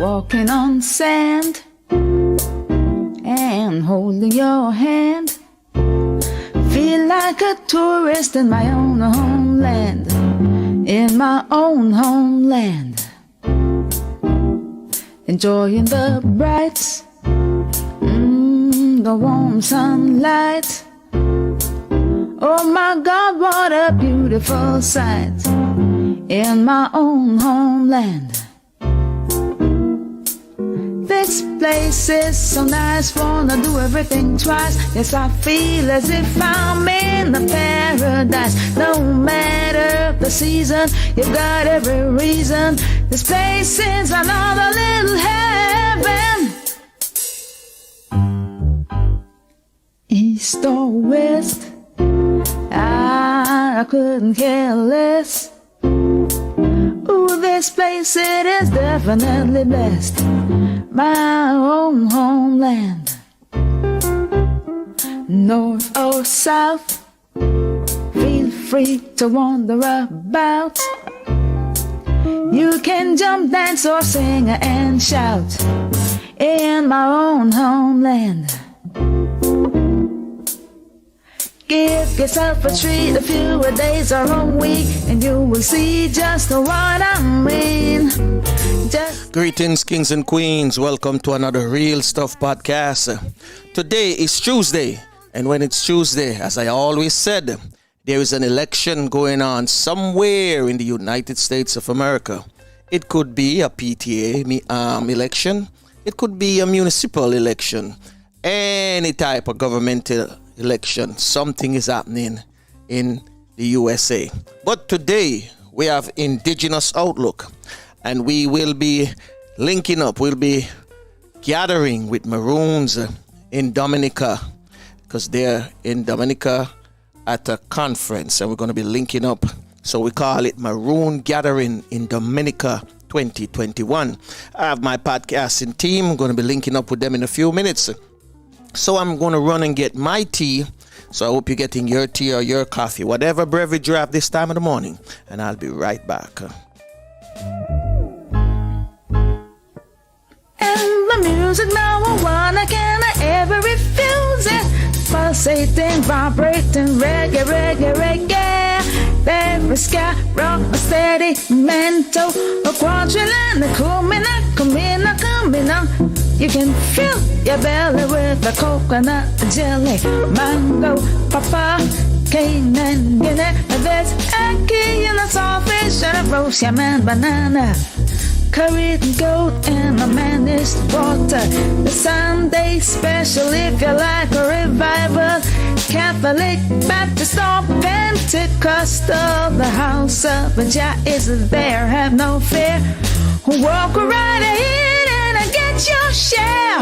walking on sand and holding your hand. Feel like a tourist in my own homeland, in my own homeland. Enjoying the bright, the warm sunlight. Oh my God, what a beautiful sight in my own homeland. This place is so nice, wanna do everything twice. Yes, I feel as if I'm in a paradise. No matter the season, you've got every reason. This place is another little heaven. East or west, I couldn't care less. Ooh, this place, it is definitely blessed. My own homeland. North or south, feel free to wander about. You can jump, dance, or sing and shout in my own homeland. Give yourself a treat, a few days or a week, and you will see just what I mean. Greetings, kings and queens. Welcome to another Real Stuff podcast. Today is Tuesday, and when it's Tuesday, as I always said, there is an election going on somewhere in the United States of America. It could be a PTA election. It could be a municipal election. Any type of governmental election. Something is happening in the USA. But today we have Indigenous Outlook, and we will be linking up. We'll be gathering with Maroons in Dominica, because they're in Dominica at a conference, and we're going to be linking up. So we call it Maroon Gathering in Dominica 2021. I have my podcasting team. I'm going to be linking up with them in a few minutes. So I'm going to run and get my tea. So I hope you're getting your tea or your coffee, whatever beverage you have this time of the morning. And I'll be right back. And the music now, I can ever refuse it. Pulsating, vibrating, reggae, reggae, reggae. Every sky, rock, a steady mental, a quadrillion, a kumina. You can fill your belly with a coconut jelly, mango, papa, cane and guinea. There's ackee and a saltfish and a roast yam and banana. Curried goat and a managed water. The Sunday special if you like a revival. Catholic, Baptist or Pentecostal. The house of Jah is there, have no fear. Walk right ahead and get your share.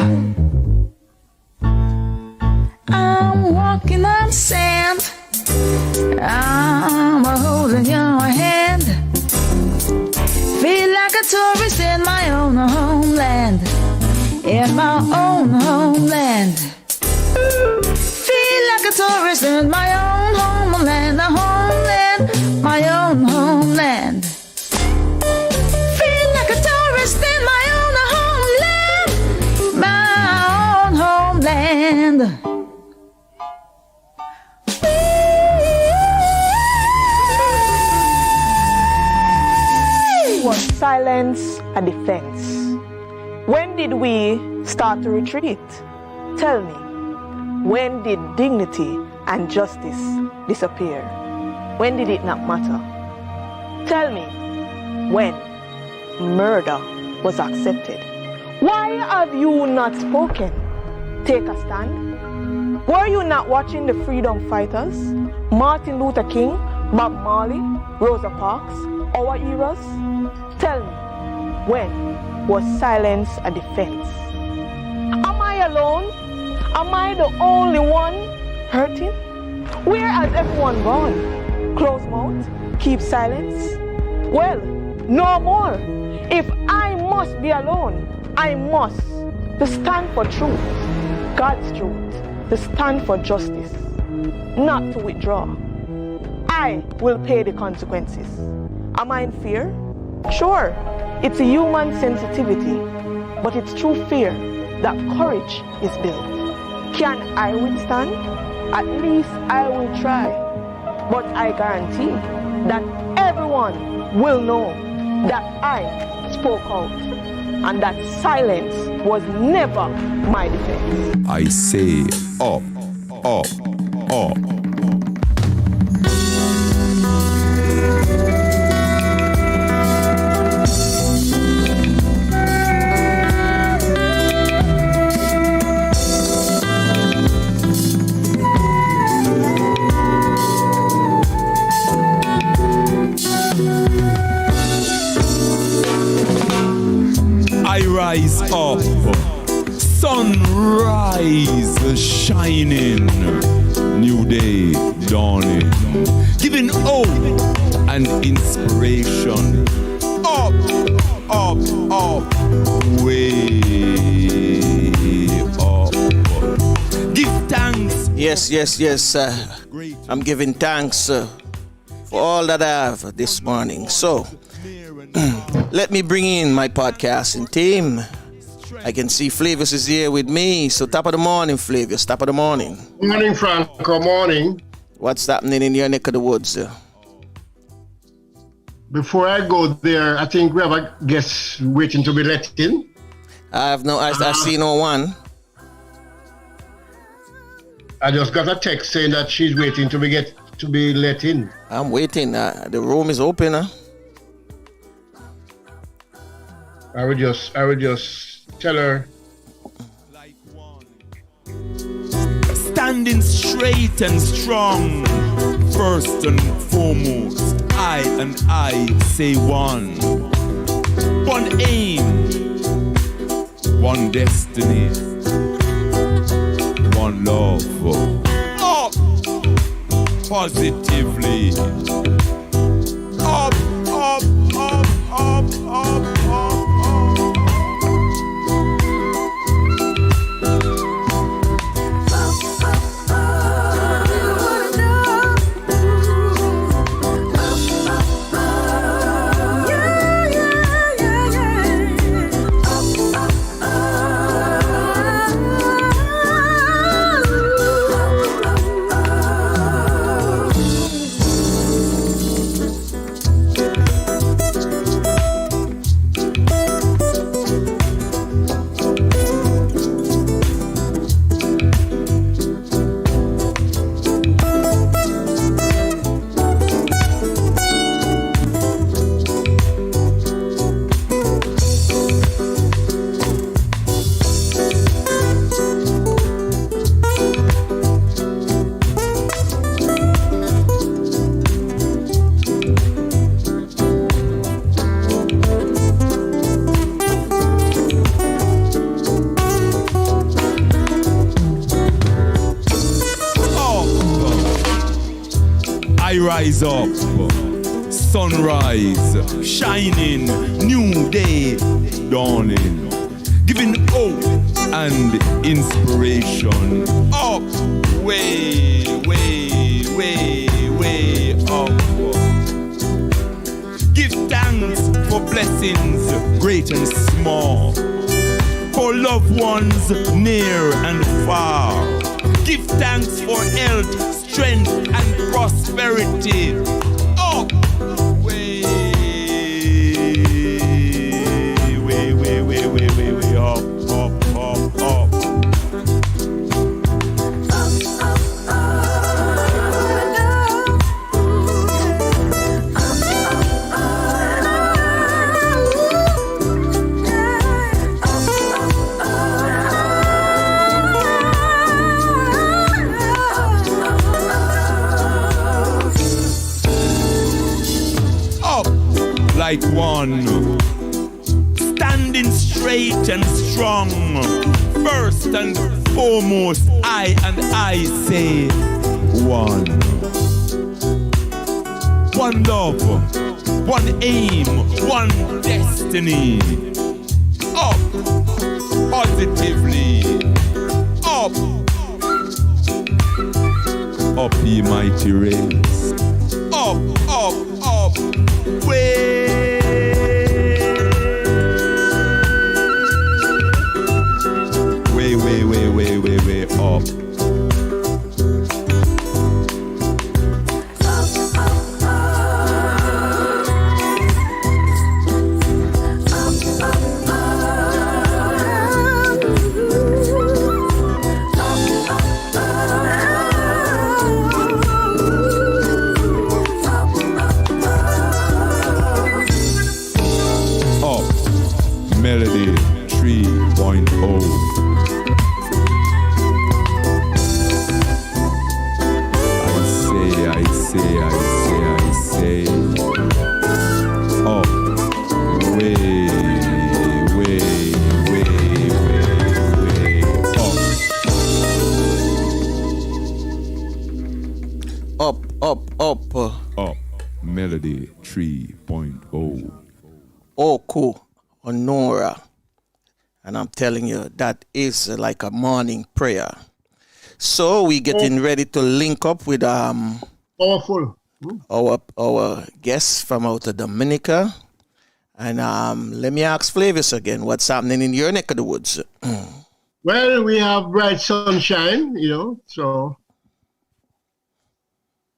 I'm walking on sand. I'm holding your hand. Feel like a tourist in my own homeland. In my own homeland. Feel like a tourist in my own homeland. A homeland, my own homeland. Feel like a tourist in my own homeland. My own homeland. Was silence a defense? When did we start to retreat? Tell me, when did dignity and justice disappear? When did it not matter? Tell me, when murder was accepted? Why have you not spoken? Take a stand. Were you not watching the freedom fighters? Martin Luther King, Bob Marley, Rosa Parks, our heroes? Tell me, when was silence a defense? Am I alone? Am I the only one hurting? Where has everyone gone? Close mouth? Keep silence? Well, no more. If I must be alone, I must to stand for truth, God's truth, to stand for justice, not to withdraw. I will pay the consequences. Am I in fear? Sure, it's a human sensitivity. but it's through fear that courage is built. Can I withstand? At least I will try. But I guarantee that everyone will know that I spoke out and that silence was never my defense. I say up, up, up. I rise up, sunrise shining, new day dawning, giving hope and inspiration. Up, up, up, way up. Give thanks. Yes. I'm giving thanks for all that I have this morning. So, let me bring in my podcasting team. I can see Flavius is here with me. So top of the morning, Flavius. Top of the morning. Morning, Franco. Morning. What's happening in your neck of the woods? Before I go there, I think we have a guest waiting to be let in. I see no one. I just got a text saying that she's waiting to be let in. I'm waiting. The room is open. I would just tell her. Standing straight and strong, first and foremost, I say one. One aim, one destiny, one love. Up, positively. Up, up, up, up, up, up. Rise up, sunrise, shining, new day dawning, giving hope and inspiration. Up, way, way, way, way up. Give thanks for blessings, great and small, for loved ones near and far. Give thanks for health, strength and prosperity. Up, way, way, way, way, way, way, way, up, up, up, up. Like one, standing straight and strong, first and foremost, I say one. One love, one aim, one destiny. Up, positively. Up, up ye mighty race. Up, up, up, way. Melody 3.0. I say. Up, way up. Up, Melody 3.0. Oku, Honora. And I'm telling you, that is like a morning prayer. So we getting ready to link up with Powerful. our guests from out of Dominica. And let me ask Flavius again, what's happening in your neck of the woods? Well, we have bright sunshine,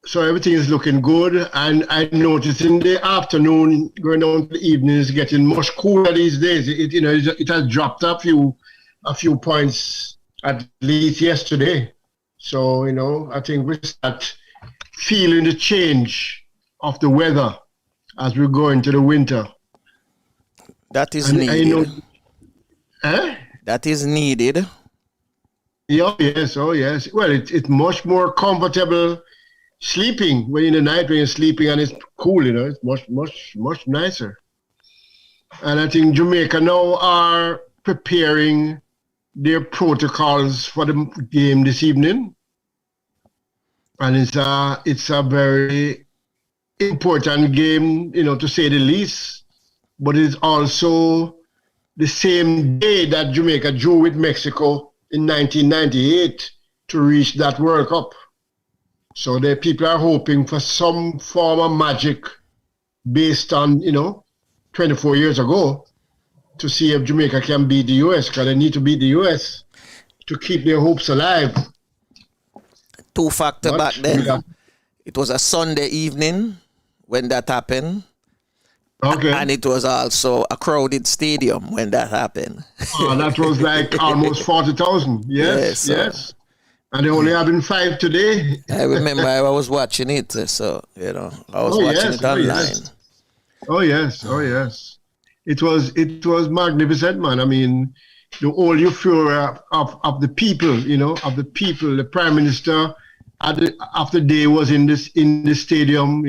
so everything is looking good. And I noticed in the afternoon, going down to the evening, is getting much cooler these days. It has dropped a few points at least yesterday. So, I think we start feeling the change of the weather as we go into the winter. That is needed. That is needed. Oh, yes. Well, it's much more comfortable sleeping when in the night when you're sleeping and it's cool, it's much nicer. And I think Jamaica now are preparing their protocols for the game this evening. And it's a very important game, to say the least. But it's also the same day that Jamaica drew with Mexico in 1998 to reach that World Cup. So the people are hoping for some form of magic based on, 24 years ago to see if Jamaica can beat the U.S. because they need to beat the U.S. to keep their hopes alive. Two factor back then. It was a Sunday evening when that happened. Okay. And it was also a crowded stadium when that happened. That was like almost 40,000. Yes. And they only having 5 today. I remember I was watching it, so, I was watching it online. Oh, yes. It was magnificent, man. I mean, the whole euphoria of the people, the Prime Minister after day was in the stadium,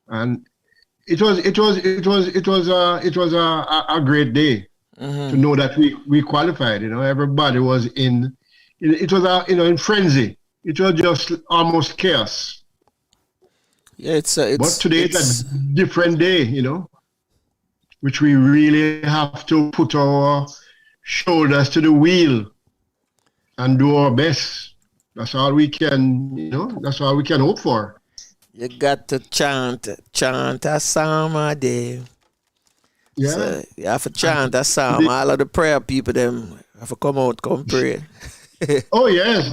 and it was a great day to know that we qualified. Everybody was in. It was in frenzy. It was just almost chaos. Yeah, but today it's a different day, which we really have to put our shoulders to the wheel and do our best. That's all we can, that's all we can hope for. You got to chant a psalm a day. Yeah. So you have to chant a psalm. All of the prayer people, them have to come pray. Oh, yes.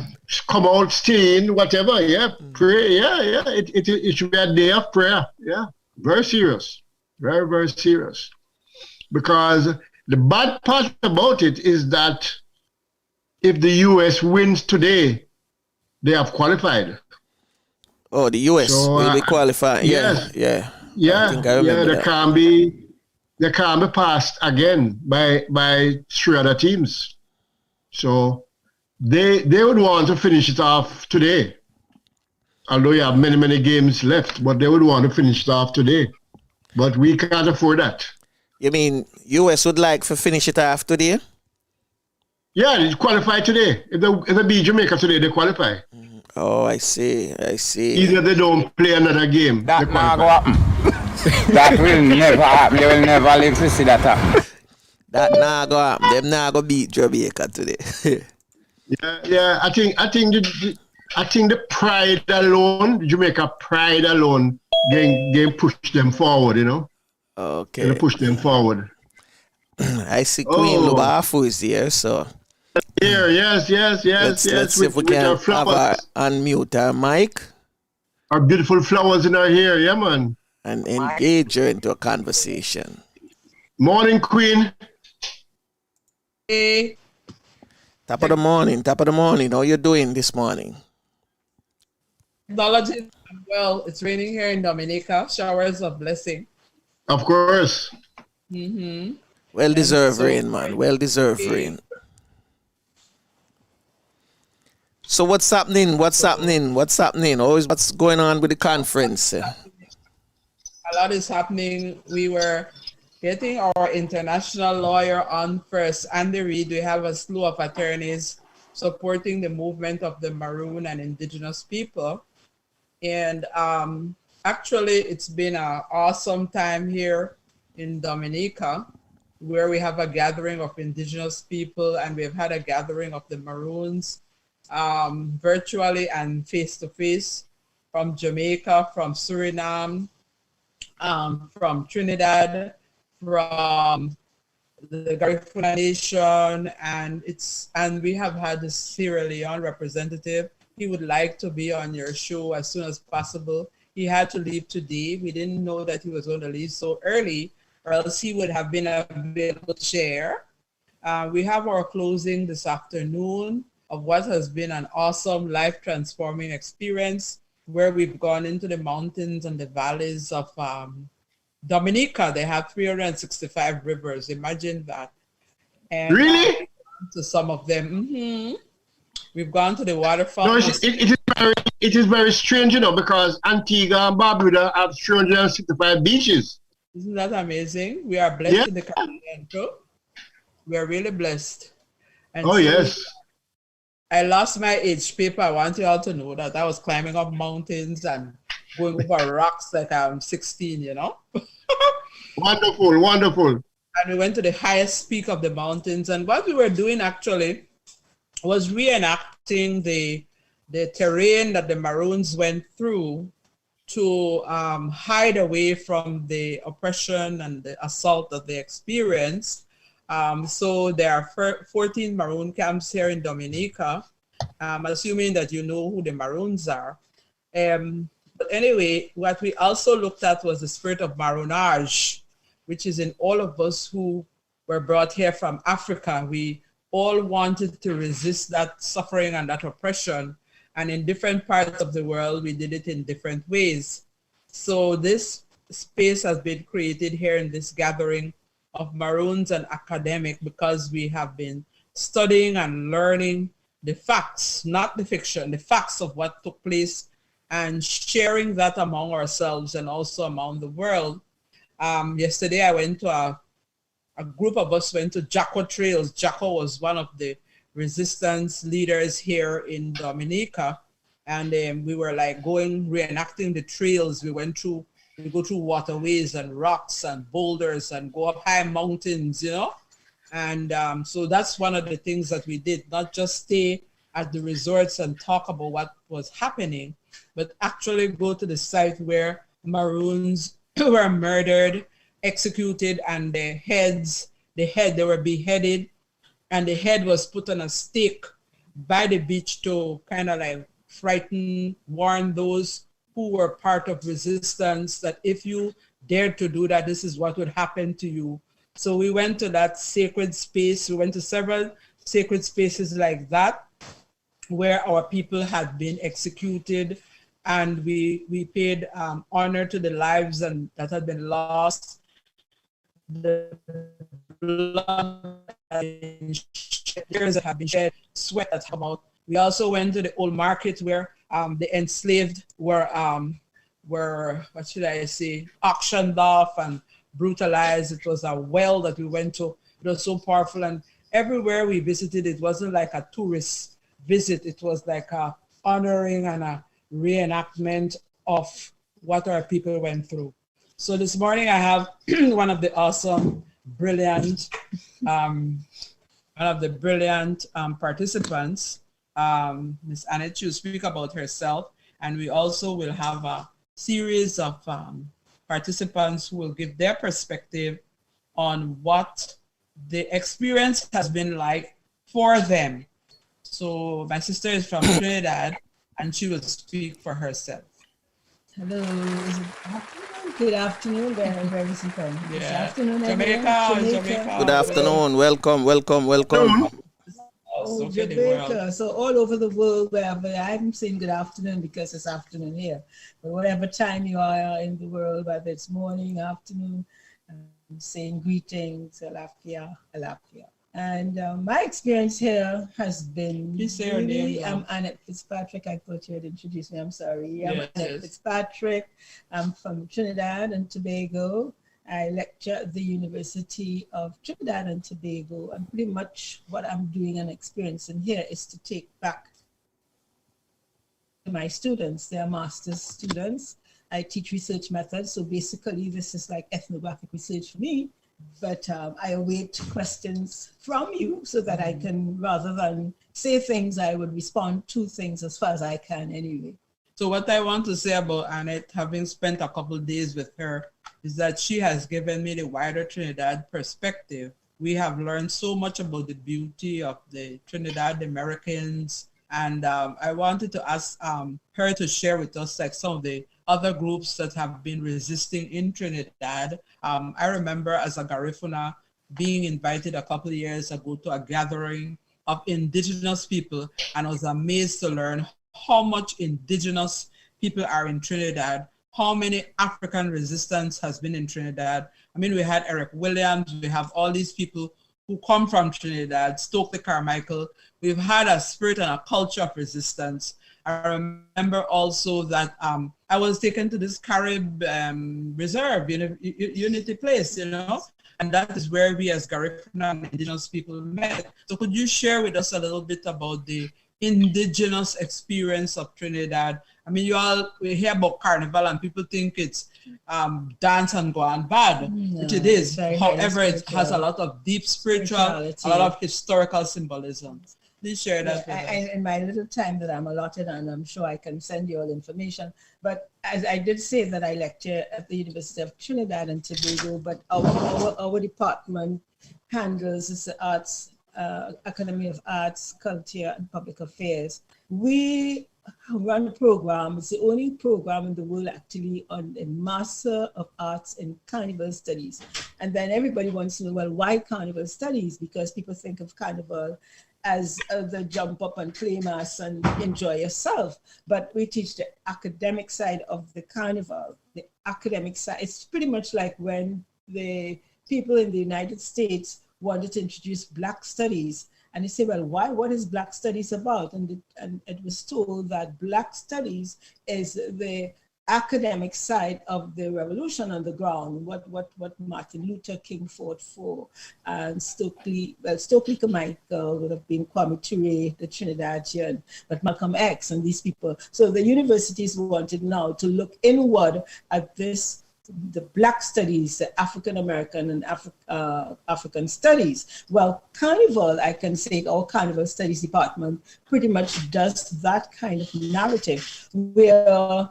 Come out, stay in, whatever. Yeah. Pray. Yeah. It should be a day of prayer. Yeah. Very serious. Very, very serious. Because the bad part about it is that if the U.S. wins today, they have qualified. Oh, the U.S. will be qualified. Yes. Yeah. I remember they can't be passed again by 3 other teams. So they would want to finish it off today. Although you have many, many games left, but they would want to finish it off today. But we can't afford that. You mean U.S. would like to finish it off today? Yeah, they qualify today. If they beat Jamaica today, they qualify. Oh, I see. Either they don't play another game. That not go happen. That will never happen. They will never live to see that happen. That not go happen. Them not go beat Jamaica today. Yeah. I think the pride alone, Jamaica pride alone, can push them forward. Okay. Can push them forward. I see Queen Lubafu is here, so. Here, yes. Let's see if we can have her unmute her mic. Our beautiful flowers in our hair, yeah, man. And engage her into a conversation. Morning, Queen. Hey. Top of the morning. How you doing this morning? Acknowledging well, it's raining here in Dominica. Showers of blessing. Of course. Mm-hmm. Well And deserved so rain, man. Well deserved rain. So what's happening? What's happening? What's happening? Always what's going on with the conference? a lot is happening. We were getting our international lawyer on first, Andy Reid. We have a slew of attorneys supporting the movement of the Maroon and Indigenous people. And actually, it's been an awesome time here in Dominica, where we have a gathering of Indigenous people, and we've had a gathering of the Maroons virtually and face-to-face from Jamaica, from Suriname, from Trinidad, from the Garifuna Nation, and we have had the Sierra Leone representative. He would like to be on your show as soon as possible. He had to leave today. We didn't know that he was going to leave so early, or else he would have been available to share. We have our closing this afternoon of what has been an awesome life-transforming experience, where we've gone into the mountains and the valleys of Dominica. They have 365 rivers. Imagine that. And Really? to some of them. We've gone to the waterfall. No, it is very strange, because Antigua and Barbuda have 365 beaches. Isn't that amazing? We are blessed in the Caribbean too. We are really blessed. And yes. I lost my age paper. I want you all to know that I was climbing up mountains and going over rocks like I'm 16, Wonderful, wonderful. And we went to the highest peak of the mountains. And what we were doing actually was reenacting the terrain that the Maroons went through to hide away from the oppression and the assault that they experienced. So there are 14 Maroon camps here in Dominica. Assuming that you know who the Maroons are. But anyway, what we also looked at was the spirit of Maroonage, which is in all of us who were brought here from Africa. We all wanted to resist that suffering and that oppression. And in different parts of the world, we did it in different ways. So this space has been created here in this gathering of Maroons and academic, because we have been studying and learning the facts, not the fiction, the facts of what took place, and sharing that among ourselves and also among the world. Yesterday, I went to a group of us went to Jacko Trails. Jacko was one of the resistance leaders here in Dominica. And we were like reenacting the trails. We go through waterways and rocks and boulders and go up high mountains, And so that's one of the things that we did, not just stay at the resorts and talk about what was happening, but actually go to the site where Maroons were murdered, executed, and they were beheaded, and the head was put on a stake by the beach to kind of like warn those who were part of resistance that if you dared to do that, this is what would happen to you. So we went to that sacred space. We went to several sacred spaces like that, where our people had been executed, and we paid honor to the lives that had been lost. The blood that have been shed, sweat that come out. We also went to the old market where the enslaved were what should I say, auctioned off and brutalized. It was a well that we went to. It was so powerful, and everywhere we visited, it wasn't like a tourist visit. It was like a honoring and a reenactment of what our people went through. So this morning I have one of the awesome, brilliant, participants, Miss Annette, to speak about herself, and we also will have a series of participants who will give their perspective on what the experience has been like for them. So my sister is from Trinidad, and she will speak for herself. Hello. Good afternoon, where is he from? Good afternoon, Jamaica. Good afternoon. Welcome. Oh, Jamaica. So all over the world, wherever I'm saying good afternoon because it's afternoon here. But whatever time you are in the world, whether it's morning, afternoon, saying greetings, alafia, alafia. And my experience here has been really, I'm Annette Fitzpatrick. I thought you had introduced me. I'm sorry. I'm Annette Fitzpatrick. I'm from Trinidad and Tobago. I lecture at the University of Trinidad and Tobago. And pretty much what I'm doing and experiencing here is to take back to my students. They are master's students. I teach research methods. So basically, this is like ethnographic research for me. But I await questions from you so that I can, rather than say things, I would respond to things as far as I can anyway. So what I want to say about Annette, having spent a couple of days with her, is that she has given me the wider Trinidad perspective. We have learned so much about the beauty of the Trinidad Americans. And I wanted to ask her to share with us like some of the other groups that have been resisting in Trinidad. I remember as a Garifuna being invited a couple of years ago to a gathering of indigenous people, and I was amazed to learn how much indigenous people are in Trinidad, how many African resistance has been in Trinidad. I mean, we had Eric Williams, we have all these people who come from Trinidad, Stokely Carmichael. We've had a spirit and a culture of resistance. I remember also that I was taken to this Carib reserve, Unity Place, and that is where we as Garifuna and indigenous people met. So could you share with us a little bit about the indigenous experience of Trinidad? I mean, we hear about Carnival and people think it's dance and go on bad, which it is. However, it has a lot of deep spiritual, a lot of historical symbolism. Please share that with us. In my little time that I'm allotted, and I'm sure I can send you all information, but as I did say that I lecture at the University of Trinidad and Tobago, but our department handles the arts, Academy of Arts, Culture, and Public Affairs. We run a program. It's the only program in the world actually on a Master of Arts in Carnival Studies. And then everybody wants to know, well, why Carnival Studies? Because people think of Carnival as the jump up and play mass and enjoy yourself. But we teach the academic side of the Carnival. The academic side, it's pretty much like when the people in the United States wanted to introduce Black Studies. And they say, well, why? What is Black Studies about? And it was told that Black Studies is the academic side of the revolution on the ground, what Martin Luther King fought for. And Stokely Carmichael would have been Kwame Ture, the Trinidadian, but Malcolm X and these people. So the universities wanted now to look inward at this, the Black studies, the African American and African studies. Well, Carnival, I can say, our Carnival Studies department pretty much does that kind of narrative, where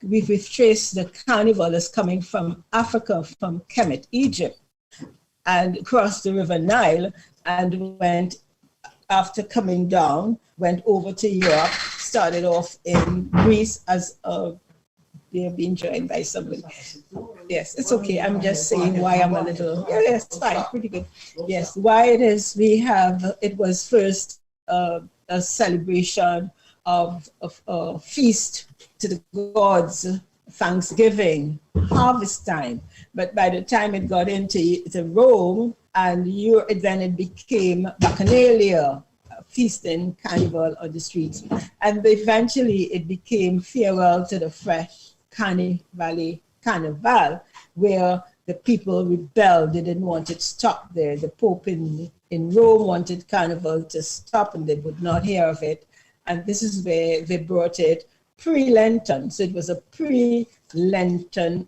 we've traced the Carnival as coming from Africa, from Kemet, Egypt, and crossed the River Nile, and went, after coming down, went over to Europe, started off in Greece as a they have been joined by somebody. Yes, it's okay. I'm just saying why I'm a little, yes, fine, pretty good. Yes, why it is it was first a celebration of a feast to the gods, Thanksgiving, harvest time. But by the time it got into Rome and then it became Bacchanalia, feasting, carnival on the streets. And eventually it became farewell to the fresh Carnival, where the people rebelled. They didn't want it stopped there. The Pope in Rome wanted Carnival to stop, and they would not hear of it. And this is where they brought it pre-Lenten. So it was a pre-Lenten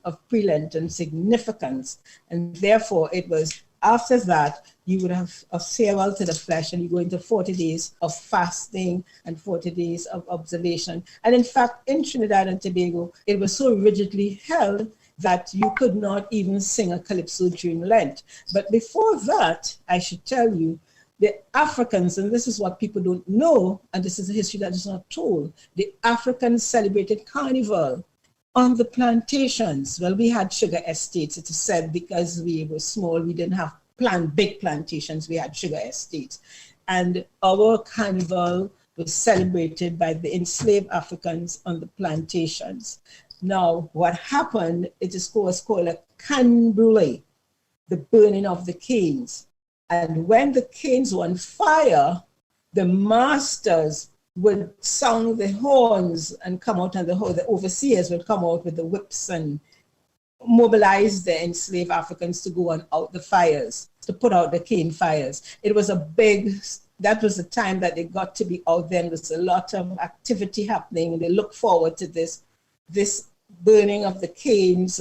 significance. And therefore it was, after that, you would have a farewell to the flesh, and you go into 40 days of fasting and 40 days of observation. And in fact, in Trinidad and Tobago, it was so rigidly held that you could not even sing a calypso during Lent. But before that, I should tell you, the Africans, and this is what people don't know, and this is a history that is not told, the Africans celebrated Carnival on the plantations. Well, we had sugar estates, it is said, because we were small, we didn't have big plantations, we had sugar estates. And our Carnival was celebrated by the enslaved Africans on the plantations. Now, what happened, it is called a canbrule, the burning of the canes. And when the canes were on fire, the masters would sound the horns and come out, and the overseers would come out with the whips and mobilize the enslaved Africans to go on out the fires, to put out the cane fires. It was that was the time that they got to be out there. There was a lot of activity happening, and they look forward to this burning of the canes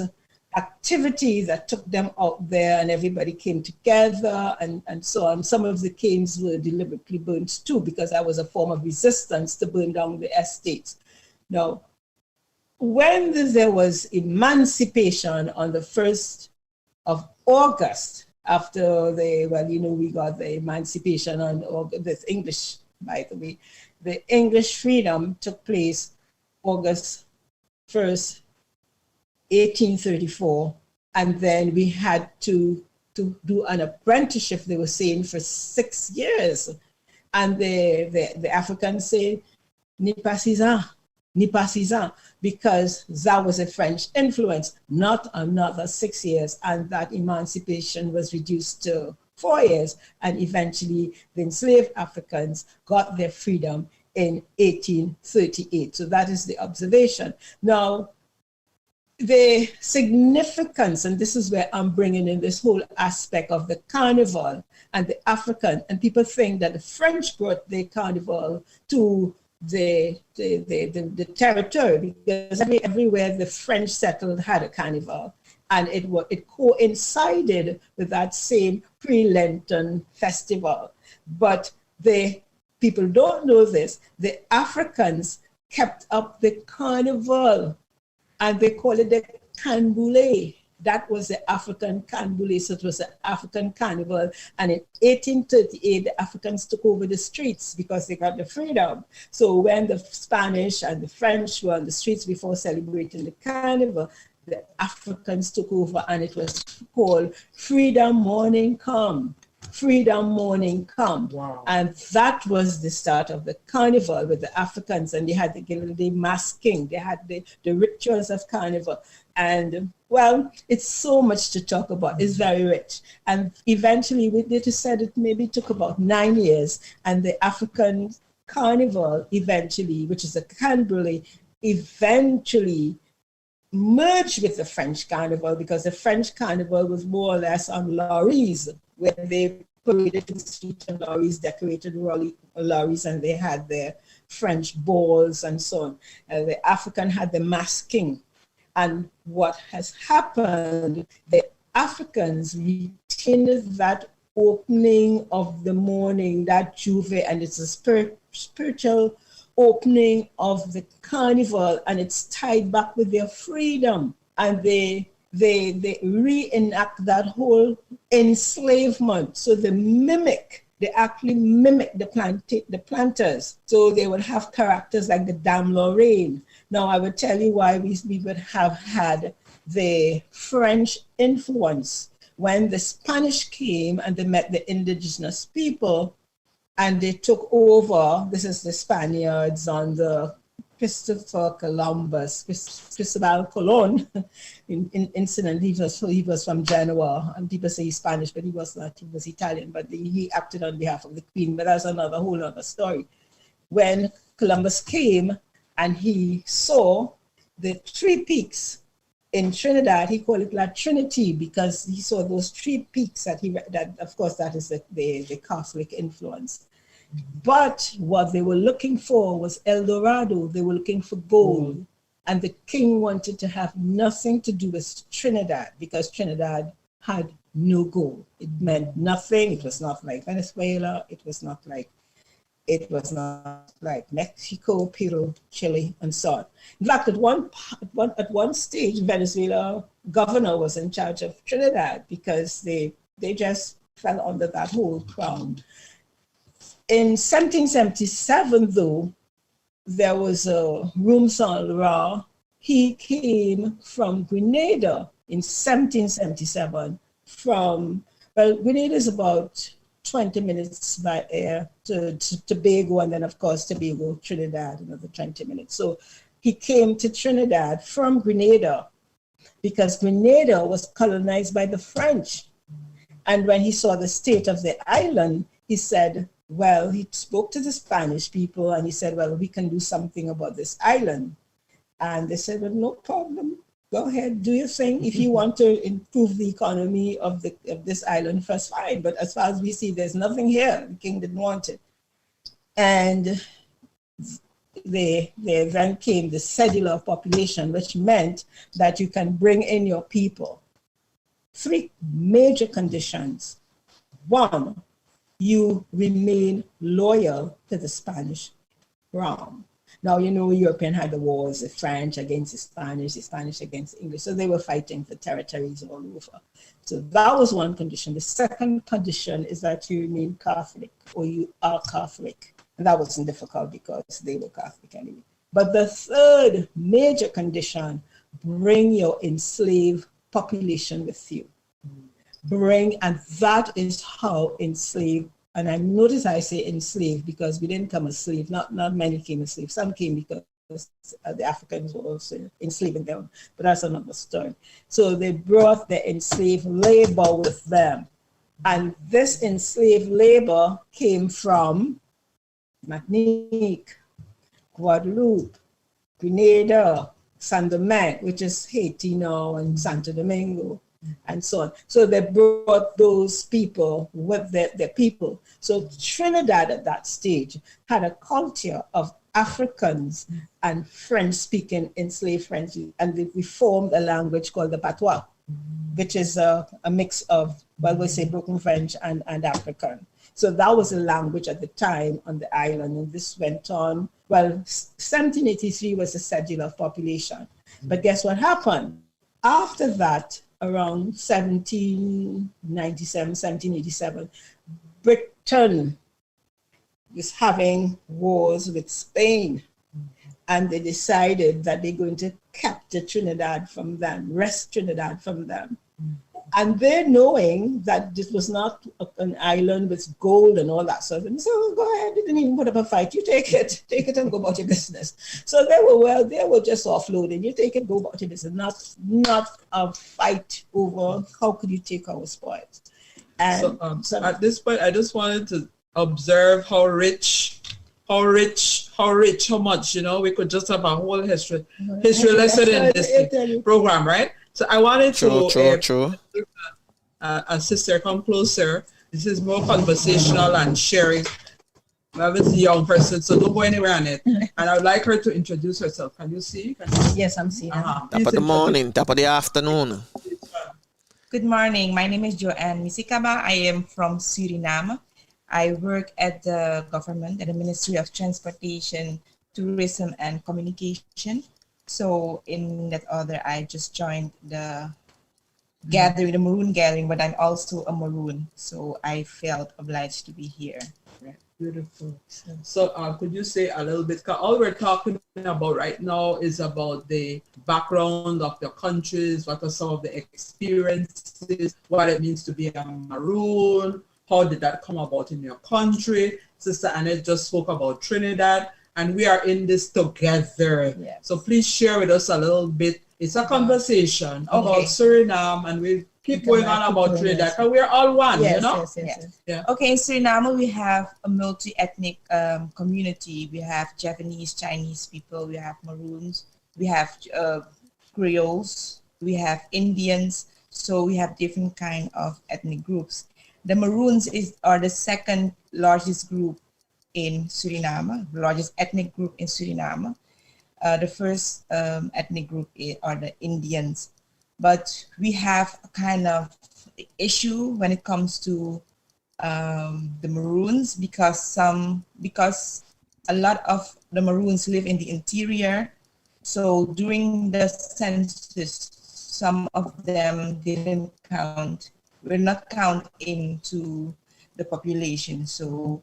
activity that took them out there, and everybody came together and so on. Some of the canes were deliberately burnt too, because that was a form of resistance to burn down the estates. Now, when there was emancipation on the 1st of August, after we got the emancipation on August, English, by the way, the English freedom took place August 1st, 1834, and then we had to do an apprenticeship, they were saying, for 6 years. And the Africans say, "Ni pas 6 ans, ni pas 6 ans," because that was a French influence, not another 6 years. And that emancipation was reduced to 4 years. And eventually the enslaved Africans got their freedom in 1838. So that is the observation. Now, the significance, and this is where I'm bringing in this whole aspect of the carnival and the African, and people think that the French brought the carnival to the territory, because everywhere the French settled had a carnival, and it coincided with that same pre-Lenten festival. But the people don't know this, the Africans kept up the carnival, and they call it the canboulé. That was the African canboulé, so it was the African carnival. And in 1838, the Africans took over the streets because they got the freedom. So when the Spanish and the French were on the streets before celebrating the carnival, the Africans took over, and it was called Freedom Morning Come. Freedom Morning Come. Wow. And that was the start of the carnival with the Africans, and they had the masking, they had the rituals of carnival. And well, it's so much to talk about. It's very rich. And eventually, they just said it maybe took about 9 years, and the African carnival eventually, which is a canbrule, eventually merged with the French carnival, because the French carnival was more or less on lorries, where they paraded in the street and lorries, decorated lorries, and they had their French balls and so on. The African had the masking. And what has happened, the Africans retained that opening of the morning, that juve, and it's a spiritual opening of the carnival, and it's tied back with their freedom. And they reenact that whole enslavement. So they actually mimic the planters. So they would have characters like the Dame Lorraine. Now I would tell you why we would have had the French influence. When the Spanish came and they met the indigenous people and they took over, this is the Spaniards on the Cristobal Colon. Incidentally, he was from Genoa, and people say he's Spanish, but he was not. He was Italian, but he acted on behalf of the Queen. But that's another whole other story. When Columbus came and he saw the 3 peaks in Trinidad, he called it La Trinity, because he saw those 3 peaks that of course that is the Catholic influence. But what they were looking for was El Dorado. They were looking for gold. And the king wanted to have nothing to do with Trinidad, because Trinidad had no gold. It meant nothing. It was not like Venezuela. It was not like Mexico, Peru, Chile, and so on. In fact, at one stage, Venezuela governor was in charge of Trinidad, because they just fell under that whole crown. In 1777, though, there was a Rumsan. He came from Grenada in 1777. Grenada is about 20 minutes by air to Tobago, and then, of course, Tobago, Trinidad, another 20 minutes. So he came to Trinidad from Grenada, because Grenada was colonized by the French. And when he saw the state of the island, he said, well, he spoke to the Spanish people and he said, well, we can do something about this island. And they said, well, no problem. Go ahead, do your thing. If you want to improve the economy of this island first, fine. But as far as we see, there's nothing here. The king didn't want it. And then came the cedular population, which meant that you can bring in your people. 3 major conditions. 1, you remain loyal to the Spanish crown. Now, you know, European had the wars, the French against the Spanish against the English. So they were fighting for territories all over. So that was one condition. The second condition is that you remain Catholic, or you are Catholic. And that wasn't difficult because they were Catholic anyway. But the third major condition, bring your enslaved population with you. And that is how enslaved, and I notice I say enslaved because we didn't come as slaves. Not many came as slaves. Some came because the Africans were also enslaving them, but that's another story. So they brought the enslaved labor with them. And this enslaved labor came from Martinique, Guadeloupe, Grenada, Saint Domingue, which is Haiti now, and Santo Domingo, and so on. So they brought those people with their people. So Trinidad at that stage had a culture of Africans and French-speaking enslaved French, and we formed a language called the Patois, which is a mix of, well, we say broken French and African. So that was a language at the time on the island, and this went on. Well, 1783 was the cedular population. But guess what happened? After that, around 1797, 1787, Britain was having wars with Spain. And they decided that they're going to capture Trinidad from them, wrest Trinidad from them. And they're knowing that this was not an island with gold and all that sort of thing. So go ahead, they didn't even put up a fight. You take it and go about your business. So they were just offloading. You take it, go about your business. Not a fight over how could you take our spoils. And so at this point, I just wanted to observe how much, you know, we could just have a whole history lesson in this program, right? So I wanted to a sister come closer. This is more conversational and sharing. Well, it's a young person, so don't go anywhere on it. And I would like her to introduce herself. Can you see? Yes, I'm seeing. Top of the morning, top of the afternoon. Good morning. My name is Johann Misikama. I am from Suriname. I work at the government, at the Ministry of Transportation, Tourism and Communication. So in that order, I just joined the gathering, the Maroon gathering, but I'm also a Maroon. So I felt obliged to be here. Beautiful. So could you say a little bit, all we're talking about right now is about the background of the countries, what are some of the experiences, what it means to be a Maroon, how did that come about in your country? Sister Annette just spoke about Trinidad, and we are in this together. Yes. So please share with us a little bit. It's a conversation about Suriname, and we'll keep going on about Trinidad, because we're all one, you know? Yes. Yeah. Okay, in Suriname, we have a multi-ethnic community. We have Japanese, Chinese people, we have Maroons, we have Creoles, we have Indians. So we have different kind of ethnic groups. The Maroons are the second largest group in Suriname, the largest ethnic group in Suriname. The first ethnic group are the Indians. But we have a kind of issue when it comes to the Maroons because a lot of the Maroons live in the interior. So during the census, some of them were not counted into the population. So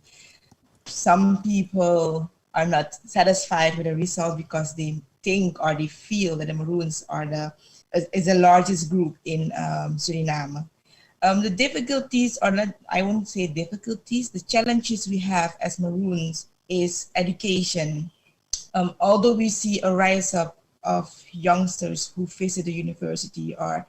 some people are not satisfied with the result because they think or they feel that the Maroons is the largest group in Suriname. The difficulties are not, I won't say difficulties, the challenges we have as Maroons is education. Although we see a rise up of youngsters who visit the university are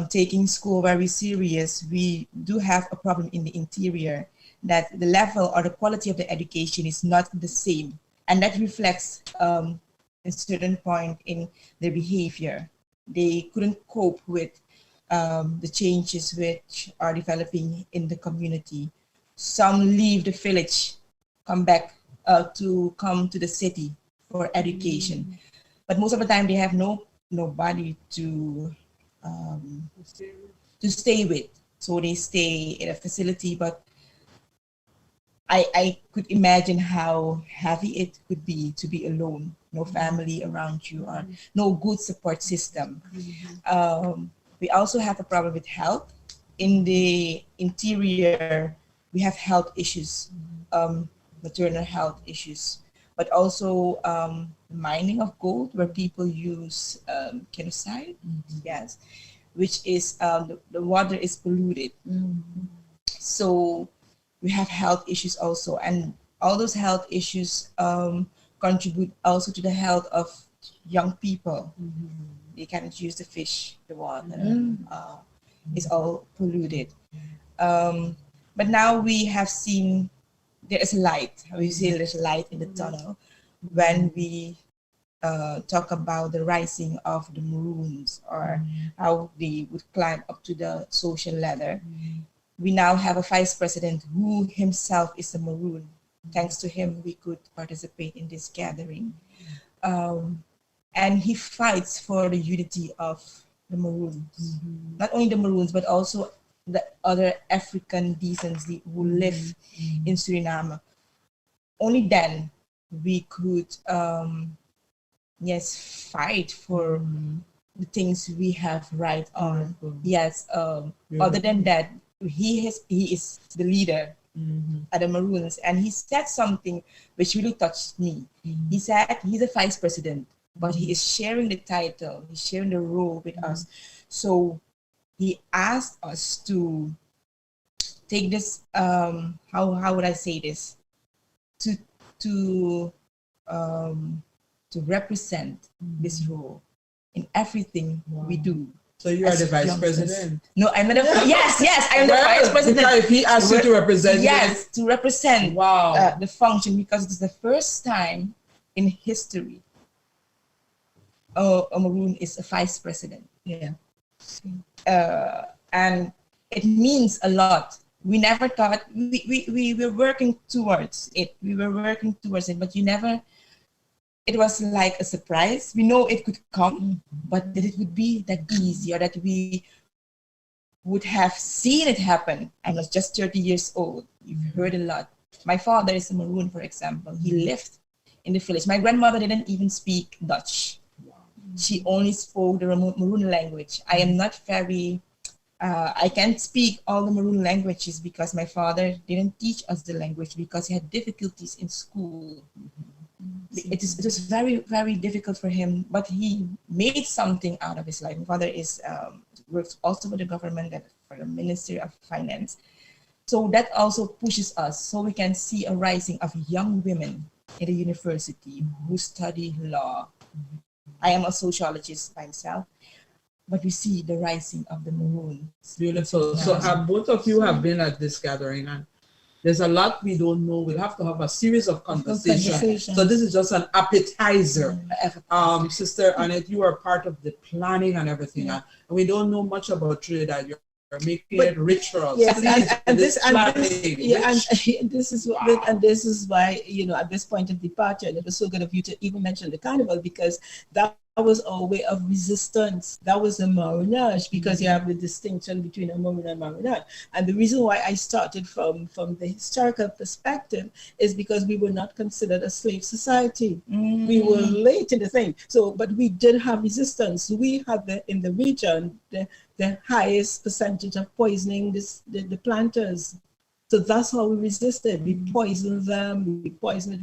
taking school very serious, we do have a problem in the interior, that the level or the quality of the education is not the same. And that reflects a certain point in their behavior. They couldn't cope with the changes which are developing in the community. Some leave the village, come back to come to the city for education. But most of the time they have nobody to stay with. So they stay in a facility, but I could imagine how heavy it could be to be alone, no family around you, or no good support system. We also have a problem with health. In the interior, we have health issues, maternal health issues, but also mining of gold, where people use genocide, yes, which is the water is polluted. So we have health issues also, and all those health issues contribute also to the health of young people. They cannot use the fish, the water, it's all polluted. But now we have seen there is light. We see there's light in the tunnel when we talk about the rising of the Maroons, or how they would climb up to the social ladder. We now have a vice president who himself is a Maroon. Thanks to him, we could participate in this gathering. And he fights for the unity of the Maroons. Not only the Maroons, but also the other African descents who live in Suriname. Only then we could, fight for the things we have right on. Yes, other than that, he is the leader at the Maroons, and he said something which really touched me. He said he's a vice president, but he is sharing the title, he's sharing the role with us. So he asked us to take this, how would I say this, to represent this role in everything we do. So you are the vice president? No, I'm not. Yes, I'm the vice president. If he asked you to represent, to represent the function, because it's the first time in history a Maroon is a vice president. And it means a lot. We never thought we were working towards it. But it was like a surprise. We know it could come, but that it would be that easy, or that we would have seen it happen. I was just 30 years old. You've heard a lot. My father is a Maroon, for example. He lived in the village. My grandmother didn't even speak Dutch. She only spoke the Maroon language. I am not very, I can't speak all the Maroon languages because my father didn't teach us the language because he had difficulties in school. It was very, very difficult for him, but he made something out of his life. My father works also for the government, for the Ministry of Finance. So that also pushes us, so we can see a rising of young women in the university who study law. I am a sociologist myself, but we see the rising of the Maroons. Beautiful. So both of you have been at this gathering, and there's a lot we don't know. We'll have to have a series of conversations. So this is just an appetizer. Sister Annette, you are part of the planning and everything. And we don't know much about Trinidad. You're making it richer. Yes, this is why, at this point of departure, it was so good of you to even mention the carnival, because that was our way of resistance. That was a Maroonage, because you have the distinction between a Maroon and Maroonage. And the reason why I started from the historical perspective is because we were not considered a slave society. We were late in the thing. So, but we did have resistance. We had in the region the highest percentage of poisoning the planters. So that's how we resisted. We poisoned them, we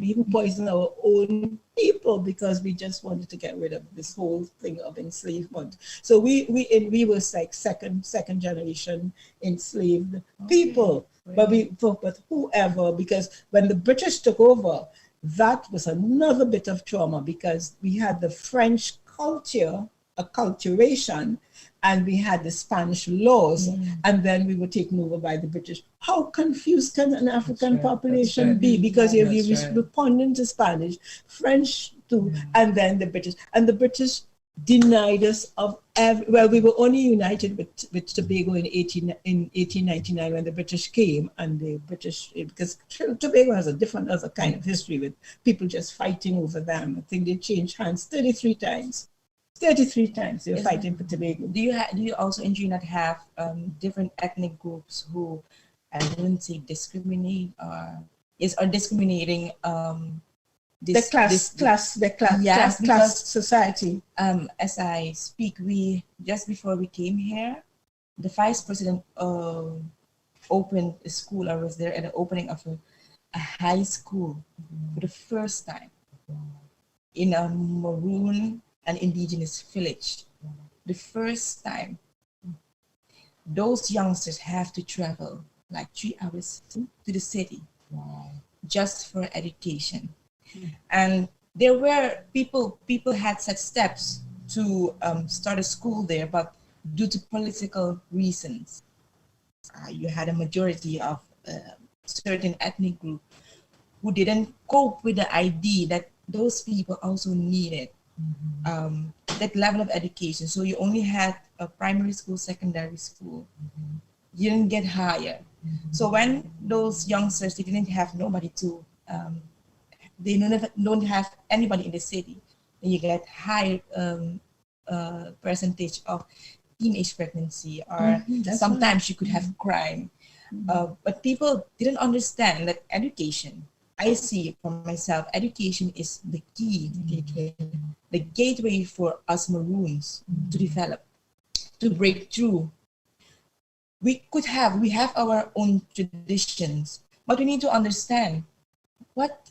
even poisoned our own people, because we just wanted to get rid of this whole thing of enslavement. So we were like second generation enslaved people. But whoever, because when the British took over, that was another bit of trauma because we had the French culture, acculturation, and we had the Spanish laws, and then we were taken over by the British. How confused can an African population be? Because you're responding to Spanish, French too, and then the British. And the British denied us of we were only united with Tobago in 1899 when the British came, and the British, because Tobago has a other kind of history with people just fighting over them. I think they changed hands 33 times. 33 times they were fighting for Tobago. Do you also in Trinidad have different ethnic groups who, I wouldn't say discriminate or discriminating the class society? As I speak, we just before we came here, the vice president opened a school. I was there at the opening of a high school for the first time in a Maroon and Indigenous village. The first time, those youngsters have to travel like 3 hours to the city just for education. And there were people had such steps to start a school there, but due to political reasons, you had a majority of certain ethnic group who didn't cope with the idea that those people also needed that level of education. So you only had a primary school, secondary school. You didn't get higher. So when those youngsters, they didn't have nobody to, they don't have anybody in the city, then you get high percentage of teenage pregnancy, or sometimes you could have crime. But people didn't understand that education, I see it for myself, education is the key, the gateway for us Maroons to develop, to break through. We have our own traditions, but we need to understand what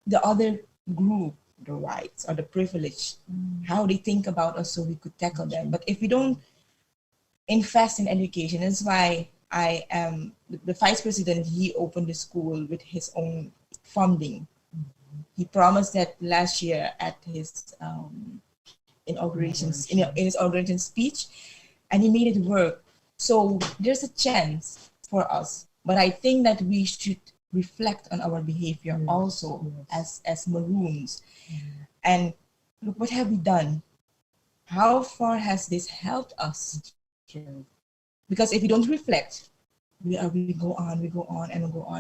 the other group, the rights or the privilege, how they think about us so we could tackle them. But if we don't invest in education, that's why I am the vice president. He opened the school with his own funding. He promised that last year at his inauguration speech, and he made it work. So there's a chance for us, but I think that we should reflect on our behavior also as Maroons. And look, what have we done? How far has this helped us? Because if we don't reflect, we go on,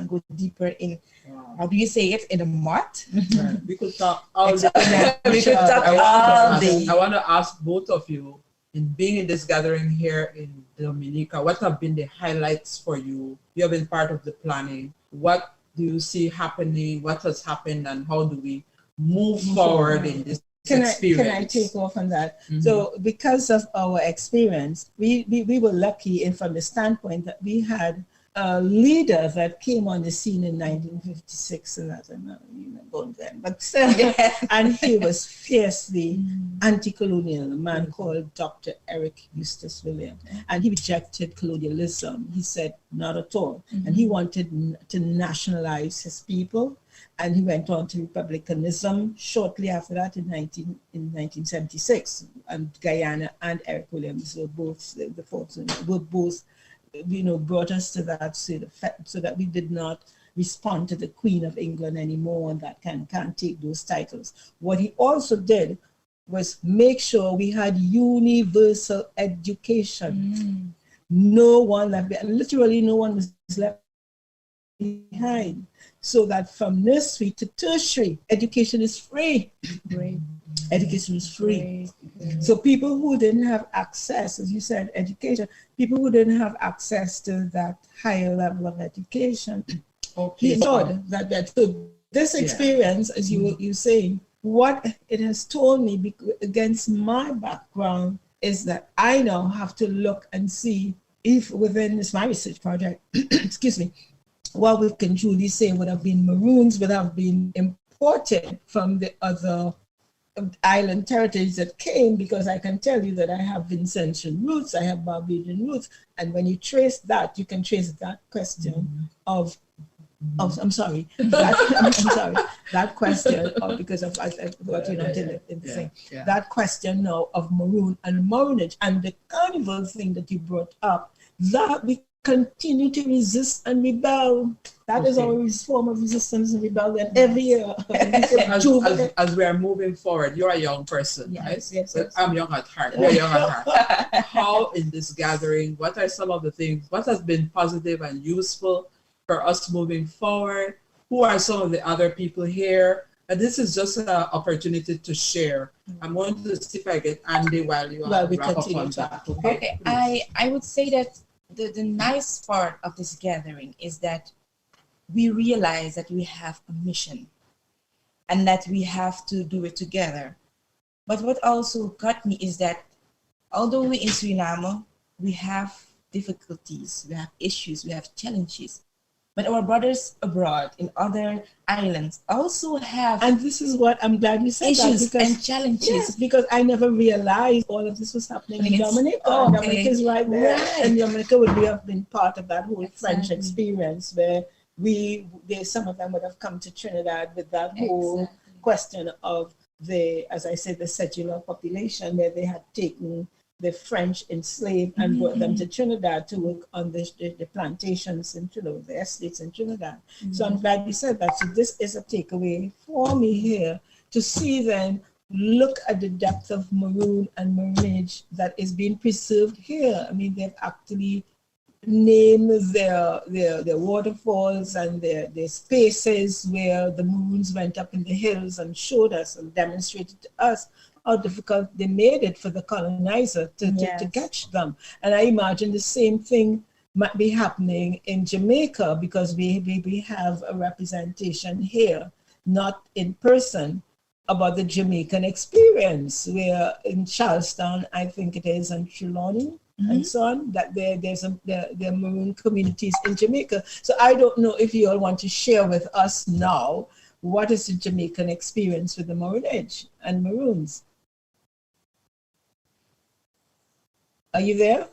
go deeper in, how do you say it, in the mud? We could talk all day. We could talk all day. I want to ask both of you, in being in this gathering here in Dominica, what have been the highlights for you? You have been part of the planning. What do you see happening? What has happened, and how do we move forward in this experience? Can I take off on that? So because of our experience, we were lucky in from the standpoint that we had a leader that came on the scene in 1956, and that's going then, but still, and he was fiercely anti-colonial, a man called Dr. Eric Eustace William, and he rejected colonialism. He said not at all, and he wanted to nationalize his people. And he went on to republicanism shortly after that in 1976. And Guyana and Eric Williams were both brought us to that so that we did not respond to the Queen of England anymore, and that can't take those titles. What he also did was make sure we had universal education. No one left behind. Literally no one was left behind. So that from nursery to tertiary, education is free. Education is free. So people who didn't have access, as you said, education, people who didn't have access to that higher level of education, he thought that so this experience, as you saying, what it has told me against my background is that I now have to look and see if within this my research project, excuse me, what we can truly say would have been Maroons would have been imported from the other island territories that came, because I can tell you that I have Vincentian roots, I have Barbadian roots, and when you trace that, you can trace that question of Oh, I'm sorry. I'm sorry. That question, because of what you know, in the thing. Yeah. That question now of maroon and maroonage and the carnival thing that you brought up, that we continue to resist and rebel. That is our form of resistance and rebellion every year. As we are moving forward, you're a young person, right? Yes. But I'm young at heart. We're young at heart. How in this gathering, what are some of the things, what has been positive and useful for us moving forward? Who are some of the other people here? And this is just an opportunity to share. I'm going to see if I get Andy while you wrap up on that. Okay, I would say that the nice part of this gathering is that we realize that we have a mission and that we have to do it together. But what also got me is that although we're in Suriname, we have difficulties, we have issues, we have challenges. But our brothers abroad in other islands also have, and this is what I'm glad you said, issues that and challenges. Yes, because I never realized all of this was happening in Dominica. Oh, okay. Dominica is right there, and Dominica would have been part of that whole French Exactly. experience where some of them would have come to Trinidad with that whole question of as I said, the settler population, where they had taken the French enslaved and brought them to Trinidad to work on the plantations in Trinidad, the estates in Trinidad. So I'm glad you said that. So this is a takeaway for me here to see then, look at the depth of maroon and maroonage that is being preserved here. I mean, they've actually named their waterfalls and their spaces where the maroons went up in the hills and showed us and demonstrated to us how difficult they made it for the colonizer to catch them. And I imagine the same thing might be happening in Jamaica, because we have a representation here, not in person, about the Jamaican experience, where in Charlestown, I think it is, and Trelawney, and so on, that there are maroon communities in Jamaica. So I don't know if you all want to share with us now, what is the Jamaican experience with the maroonage and maroons? Are you there?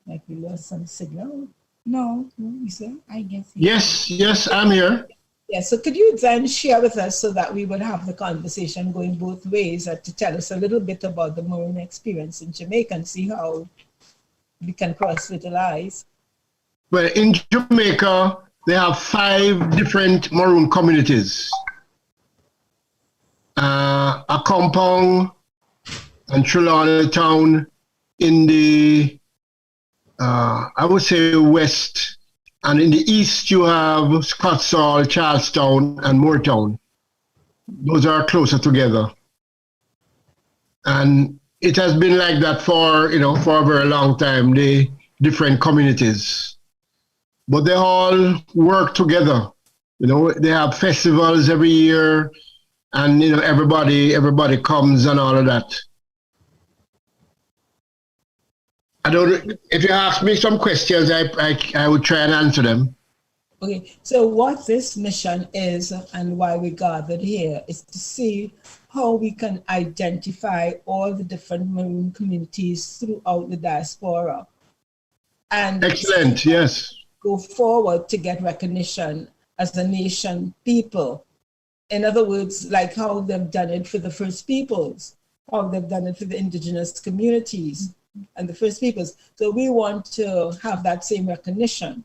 Like we lost some signal. No, Lisa? I guess. Yes, I'm here. Yeah, so could you then share with us so that we would have the conversation going both ways, to tell us a little bit about the maroon experience in Jamaica and see how we can cross-fertilize? Well, in Jamaica, they have 5 different maroon communities. A compound and Trelawney town in the, I would say, west. And in the east, you have Scottsall, Charlestown, and Moortown. Those are closer together. And it has been like that for a very long time, the different communities. But they all work together. They have festivals every year, and everybody comes and all of that. I don't. If you ask me some questions, I would try and answer them. Okay, so what this mission is and why we gathered here is to see how we can identify all the different maroon communities throughout the diaspora. And excellent, yes. Go forward to get recognition as a nation people. In other words, like how they've done it for the First Peoples, how they've done it for the indigenous communities and the First Peoples. So we want to have that same recognition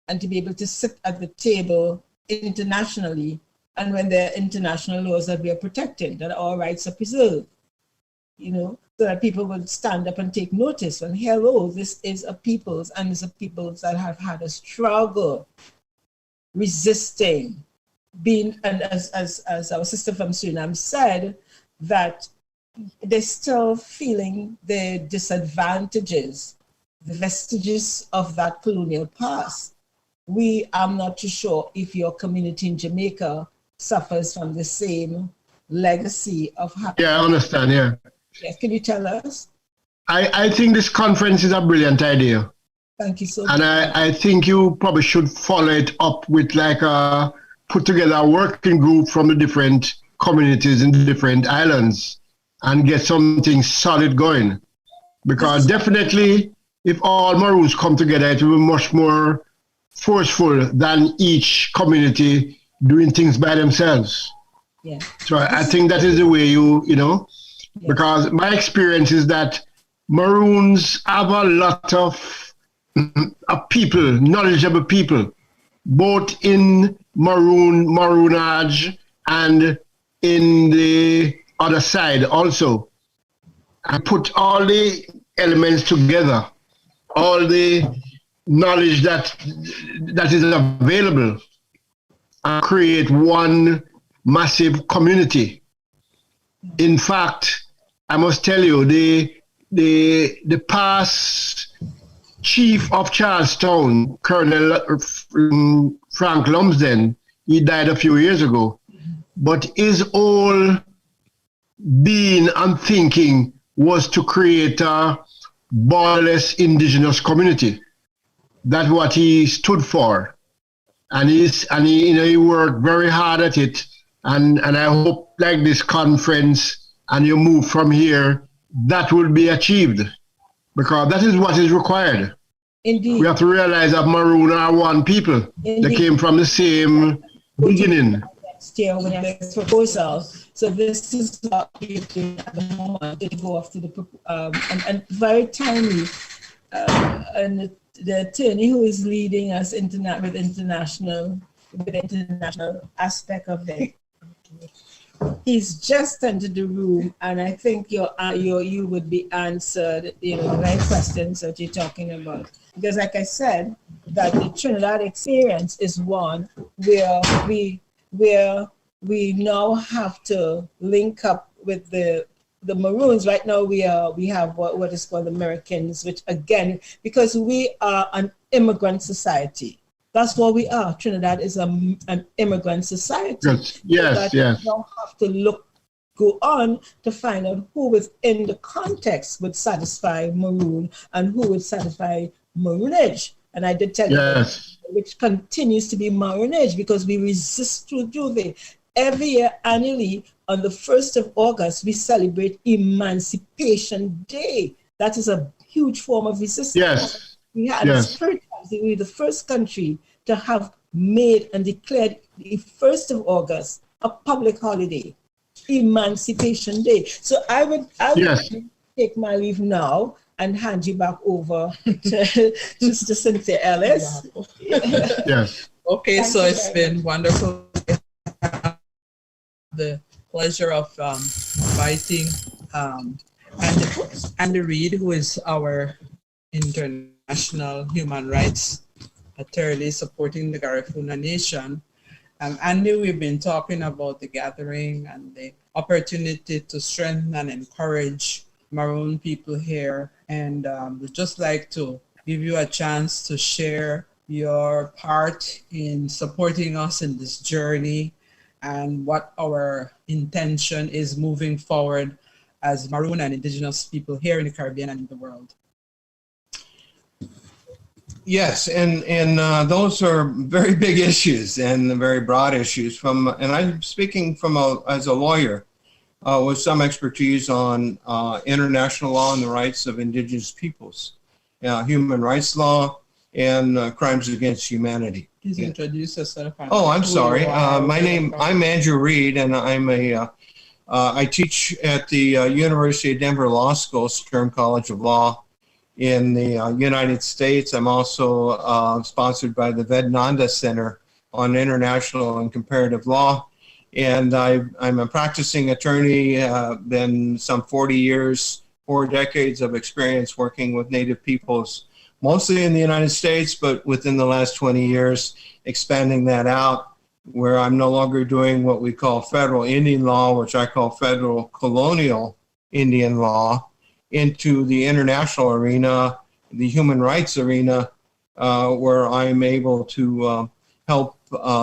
and to be able to sit at the table internationally, and when there are international laws that we are protected, that our rights are preserved, so that people will stand up and take notice and hello, this is a peoples, and it's a peoples that have had a struggle, resisting, being, and as our sister from Suriname said, that they're still feeling the disadvantages, the vestiges of that colonial past. I'm not too sure if your community in Jamaica suffers from the same legacy of happiness. Yeah, I understand, yeah. Yes, can you tell us? I think this conference is a brilliant idea. Thank you so much. And I think you probably should follow it up with put together a working group from the different communities in the different islands and get something solid going. Because definitely, if all Maroons come together, it will be much more forceful than each community doing things by themselves. Yeah. So I think that is the way because my experience is that Maroons have a lot of people, knowledgeable people, both in Maroonage and in the other side also. And put all the elements together, all the knowledge that is available, and create one massive community. In fact, I must tell you, the past chief of Charlestown, Colonel Frank Lumsden, he died a few years ago, but his whole being and thinking was to create a borderless indigenous community. That's what he stood for. And he worked very hard at it. And I hope, like this conference, and you move from here, that will be achieved, because that is what is required. Indeed. We have to realize that Maroon are one people. Indeed. They came from the same beginning. Steer with this proposal. So this is what we're doing at the moment. To go off to the and very timely. And the attorney who is leading us with the international aspect of it. He's just entered the room, and I think you would be answered, the right questions that you're talking about. Because, like I said, that the Trinidad experience is one where we now have to link up with the Maroons. Right now we have what is called Americans, which again, because we are an immigrant society. That's what we are. Trinidad is an immigrant society. Yes. You don't have to go on to find out who within the context would satisfy Maroon and who would satisfy Maroonage. And I did tell you, which continues to be Maroonage, because we resist to do it. Every year, annually, on the 1st of August, we celebrate Emancipation Day. That is a huge form of resistance. Yes. We had we're the first country to have made and declared the 1st of August a public holiday, Emancipation Day. So I would take my leave now and hand you back over to Mr. Cynthia Ellis. Yes. Okay, Thank so you it's very been wonderful. The pleasure of inviting Andy Reid, who is our international human rights attorney supporting the Garifuna Nation. Andy, we've been talking about the gathering and the opportunity to strengthen and encourage Maroon people here. And we'd just like to give you a chance to share your part in supporting us in this journey and what our intention is moving forward as Maroon and Indigenous people here in the Caribbean and in the world. Yes, and those are very big issues and very broad issues. And I'm speaking as a lawyer with some expertise on international law and the rights of Indigenous peoples, human rights law, and crimes against humanity. Please introduce yourself. Oh, I'm sorry. I'm Andrew Reid, and I teach at the University of Denver Law School, Stern College of Law in the United States. I'm also sponsored by the Vednanda Center on International and Comparative Law. And I'm a practicing attorney, been some 40 years, 4 decades of experience working with Native peoples, mostly in the United States, but within the last 20 years, expanding that out, where I'm no longer doing what we call federal Indian law, which I call federal colonial Indian law, into the international arena, the human rights arena, where I'm able to help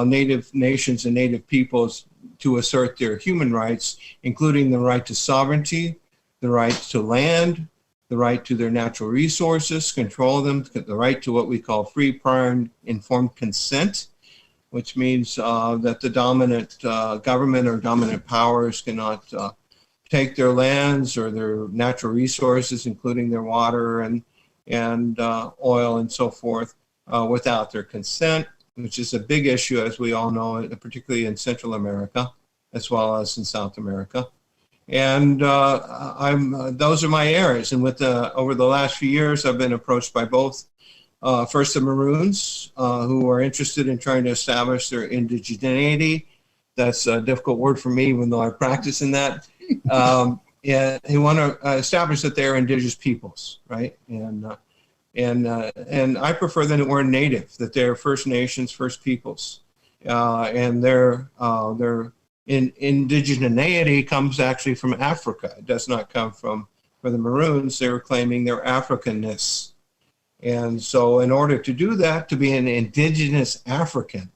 Native nations and Native peoples to assert their human rights, including the right to sovereignty, the right to land, the right to their natural resources, control them, the right to what we call free, prior, and informed consent, which means that the dominant government or dominant powers cannot take their lands or their natural resources, including their water and oil and so forth, without their consent, which is a big issue, as we all know, particularly in Central America, as well as in South America. And those are my areas. And over the last few years, I've been approached by both, first the Maroons, who are interested in trying to establish their indigeneity. That's a difficult word for me, even though I practice in that. And they want to establish that they're indigenous peoples, right? And I prefer the word native, that they're First Nations, First Peoples, and their indigeneity comes actually from Africa. It does not come from, for the Maroons, they were claiming their Africanness. And so in order to do that, to be an indigenous African,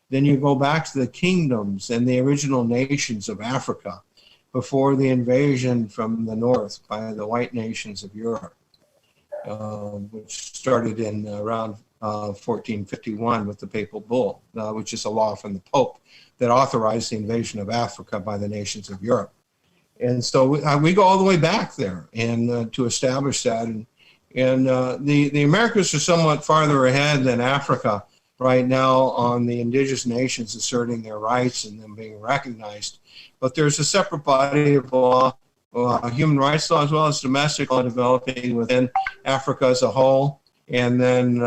then you go back to the kingdoms and the original nations of Africa before the invasion from the north by the white nations of Europe, which started in around 1451 with the Papal Bull, which is a law from the Pope that authorized the invasion of Africa by the nations of Europe. And so we go all the way back there and to establish that. And the Americas are somewhat farther ahead than Africa right now on the indigenous nations asserting their rights and them being recognized. But there's a separate body of law, human rights law, as well as domestic law developing within Africa as a whole, and then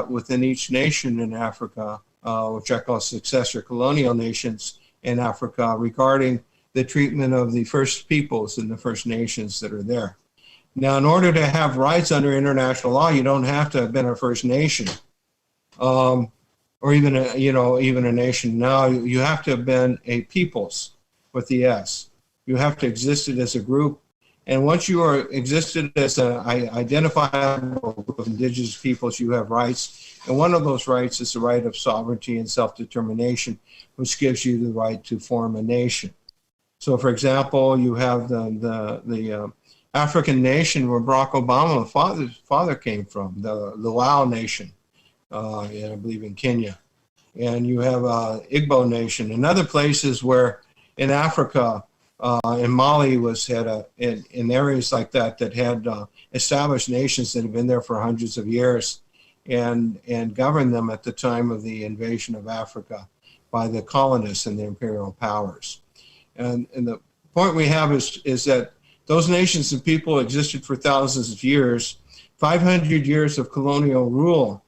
within each nation in Africa, which I call successor colonial nations in Africa, regarding the treatment of the First Peoples and the First Nations that are there. Now, in order to have rights under international law, you don't have to have been a First Nation, or even a nation. Now, you have to have been a peoples with the S. You have to existed as a group, and once you are existed as an identifiable group of indigenous peoples, you have rights. And one of those rights is the right of sovereignty and self-determination, which gives you the right to form a nation. So, for example, you have the African nation where Barack Obama's father came from, the Luau Nation, I believe in Kenya. And you have Igbo Nation and other places where in Africa, in Mali in areas like that had established nations that have been there for hundreds of years and governed them at the time of the invasion of Africa by the colonists and the imperial powers. And the point we have is that those nations and people existed for thousands of years. 500 years of colonial rule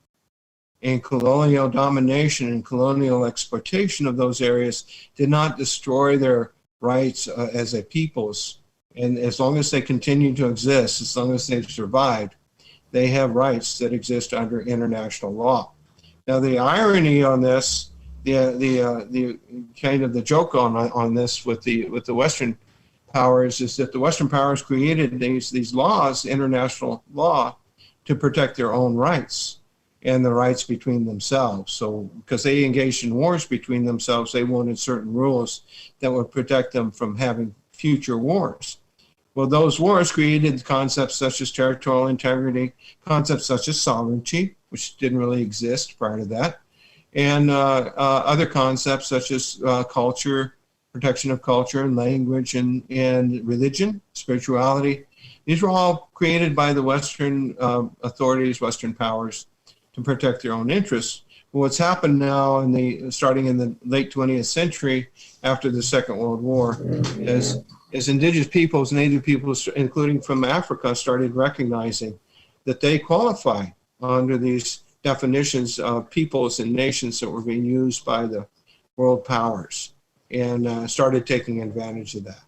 and colonial domination and colonial exploitation of those areas did not destroy their rights as a peoples. And as long as they continue to exist, as long as they've survived, they have rights that exist under international law. Now, the irony on this, the kind of the joke on this with the Western powers is that the Western powers created these laws, international law, to protect their own rights and the rights between themselves. So because they engaged in wars between themselves, they wanted certain rules that would protect them from having future wars. Well, those wars created concepts such as territorial integrity, concepts such as sovereignty, which didn't really exist prior to that, and other concepts such as culture, protection of culture and language and religion, spirituality. These were all created by the Western authorities, Western powers, to protect their own interests. But what's happened now, starting in the late 20th century, after the Second World War, is indigenous peoples, native peoples, including from Africa, started recognizing that they qualify under these definitions of peoples and nations that were being used by the world powers, and started taking advantage of that.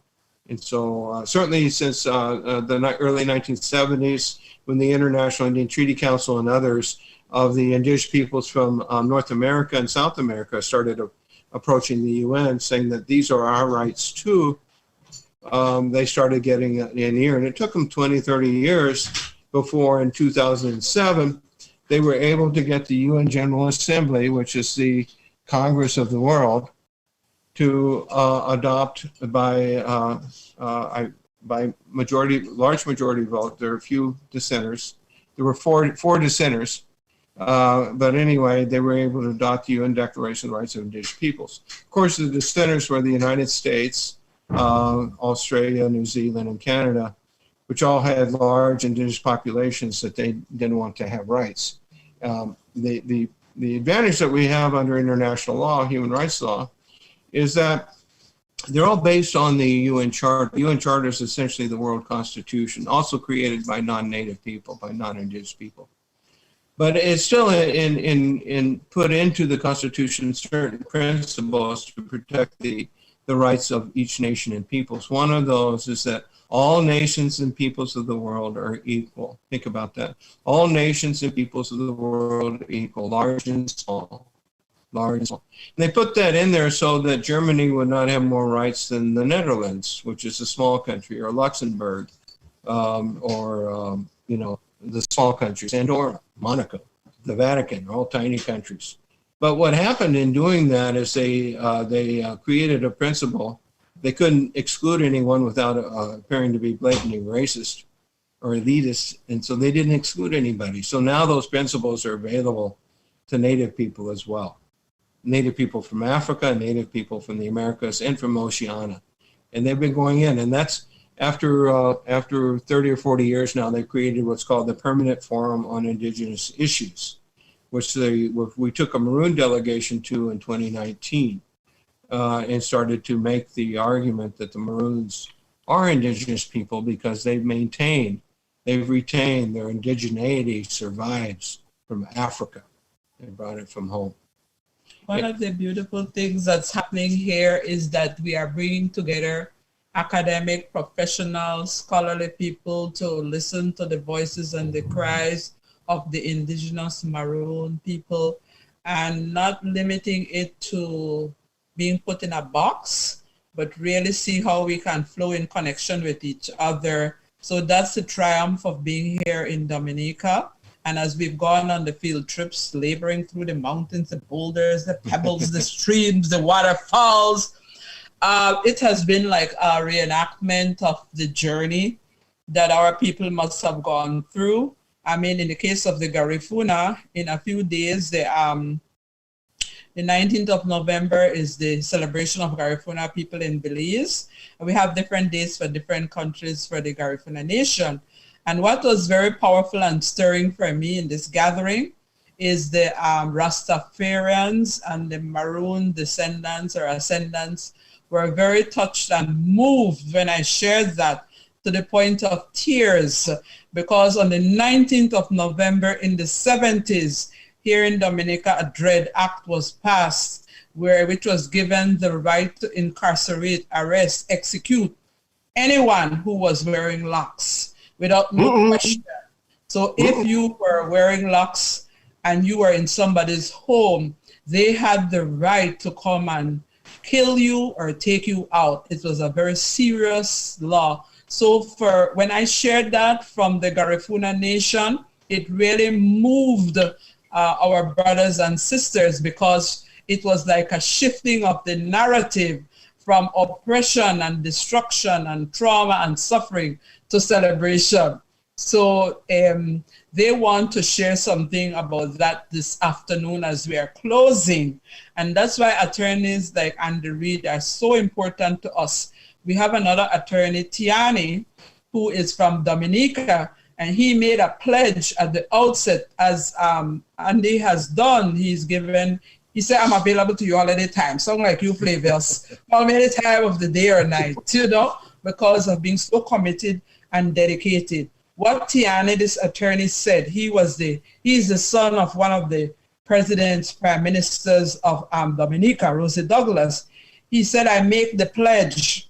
And so certainly since the early 1970s, when the International Indian Treaty Council and others of the indigenous peoples from North America and South America started approaching the UN saying that these are our rights too, they started getting in here. And it took them 20, 30 years before in 2007, they were able to get the UN General Assembly, which is the Congress of the world, to adopt by large majority vote. There are a few dissenters. There were four dissenters. But anyway, they were able to adopt the UN Declaration of the Rights of Indigenous Peoples. Of course, the dissenters were the United States, Australia, New Zealand, and Canada, which all had large indigenous populations that they didn't want to have rights. The advantage that we have under international law, human rights law, is that they're all based on the UN Charter. The UN Charter is essentially the world constitution, also created by non-native people, by non-indigenous people. But it's still put into the Constitution certain principles to protect the rights of each nation and peoples. One of those is that all nations and peoples of the world are equal. Think about that. All nations and peoples of the world are equal, large and small. Large and small. And they put that in there so that Germany would not have more rights than the Netherlands, which is a small country, or Luxembourg, the small countries, Andorra, Monaco, the Vatican, all tiny countries. But what happened in doing that is they created a principle. They couldn't exclude anyone without appearing to be blatantly racist or elitist, and so they didn't exclude anybody. So now those principles are available to Native people as well. Native people from Africa, Native people from the Americas, and from Oceania. And they've been going in, and that's after 30 or 40 years now, they created what's called the Permanent Forum on Indigenous Issues, which we took a Maroon delegation to in 2019 and started to make the argument that the Maroons are indigenous people because they've retained their indigeneity survives from Africa. They brought it from home. One of the beautiful things that's happening here is that we are bringing together academic, professional, scholarly people to listen to the voices and the cries of the indigenous Maroon people, and not limiting it to being put in a box, but really see how we can flow in connection with each other. So that's the triumph of being here in Dominica. And as we've gone on the field trips, laboring through the mountains, the boulders, the pebbles, the streams, the waterfalls, it has been like a reenactment of the journey that our people must have gone through. I mean, in the case of the Garifuna, in a few days, the 19th of November is the celebration of Garifuna people in Belize. And we have different dates for different countries for the Garifuna Nation. And what was very powerful and stirring for me in this gathering is the Rastafarians and the Maroon descendants or ascendants were very touched and moved when I shared that, to the point of tears, because on the 19th of November in the 70s, here in Dominica, a Dread Act was passed, which was given the right to incarcerate, arrest, execute anyone who was wearing locks without no question. So if you were wearing locks and you were in somebody's home, they had the right to come and kill you or take you out. It was a very serious law. So when I shared that from the Garifuna Nation, it really moved our brothers and sisters, because it was like a shifting of the narrative from oppression and destruction and trauma and suffering to celebration. So they want to share something about that this afternoon as we are closing. And that's why attorneys like Andy Reid are so important to us. We have another attorney, Tiani, who is from Dominica, and he made a pledge at the outset, as Andy has done. He said, I'm available to you all any time. Sound like you, Flavius. Call me any time of the day or night, because of being so committed and dedicated. What Tiani, this attorney, said, he's the son of one of the prime ministers of Dominica, Rosie Douglas. He said, I make the pledge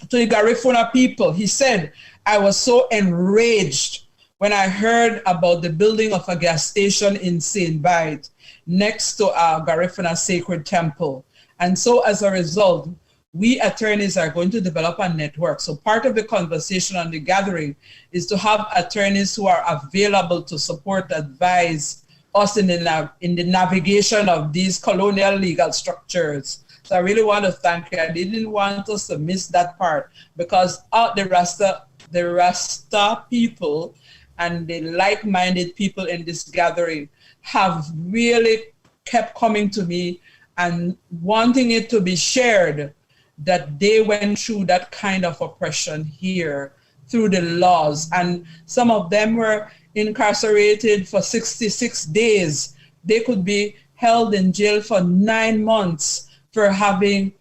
to the Garifuna people. He said, I was so enraged when I heard about the building of a gas station in St. Bite next to Garifuna Sacred Temple. And so as a result, we attorneys are going to develop a network. So part of the conversation on the gathering is to have attorneys who are available to support, advise us in the navigation of these colonial legal structures. So I really want to thank you. I didn't want us to miss that part, because the Rasta people and the like-minded people in this gathering have really kept coming to me and wanting it to be shared that they went through that kind of oppression here through the laws. And some of them were incarcerated for 66 days. They could be held in jail for 9 months for having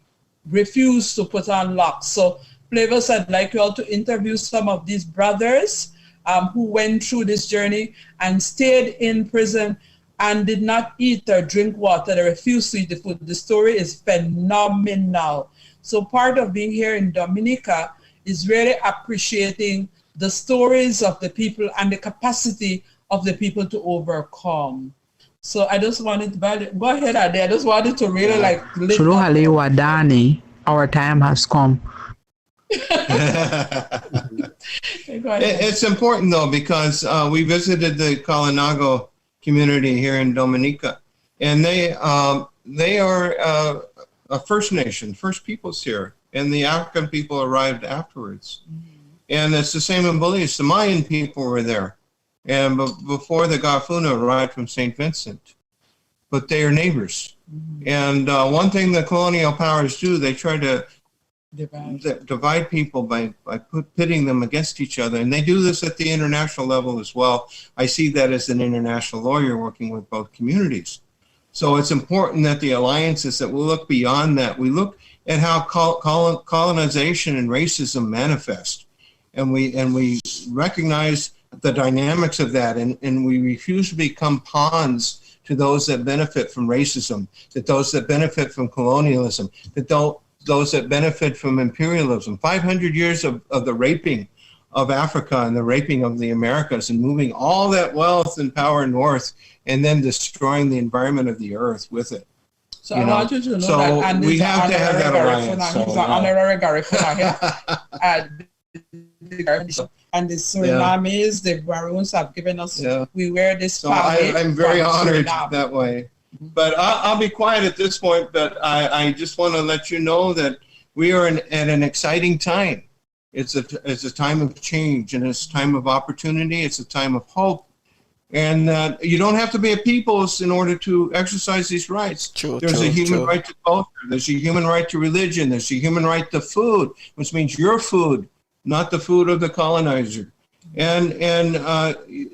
refused to put on locks. So Flavors, I'd like you all to interview some of these brothers who went through this journey and stayed in prison and did not eat or drink water. They refused to eat the food. The story is phenomenal. So part of being here in Dominica is really appreciating the stories of the people and the capacity of the people to overcome. So I just wanted to, go ahead, Ade. I just wanted to really Shuruhali Wadani, our time has come. It's important though, because we visited the Kalinago community here in Dominica, and they are a First Nation, First Peoples here, and the African people arrived afterwards. And it's the same in Belize. The Mayan people were there, and before the Gafuna arrived from St. Vincent, but they are neighbors. And one thing the colonial powers do, they try to divide people by pitting them against each other. And they do this at the international level as well. I see that as an international lawyer working with both communities. So it's important that the alliances, that we look beyond that. We look at how colonization and racism manifest. And we recognize the dynamics of that. And we refuse to become pawns to those that benefit from racism, that those that benefit from colonialism, that those that benefit from imperialism. 500 years of the raping of Africa and the raping of the Americas and moving all that wealth and power north and then destroying the environment of the earth with it. So I want you to know that Andy's we have to have that alliance. He's an honorary Garifuna here. And the Surinamis, the Maroons have given us, we wear this family. I'm very honored that way. But I'll be quiet at this point, but I just want to let you know that we are at an exciting time. It's a time of change, and it's a time of opportunity. It's a time of hope. And you don't have to be a peoples in order to exercise these rights. There's a human right to culture. There's a human right to religion. There's a human right to food, which means your food, not the food of the colonizer. And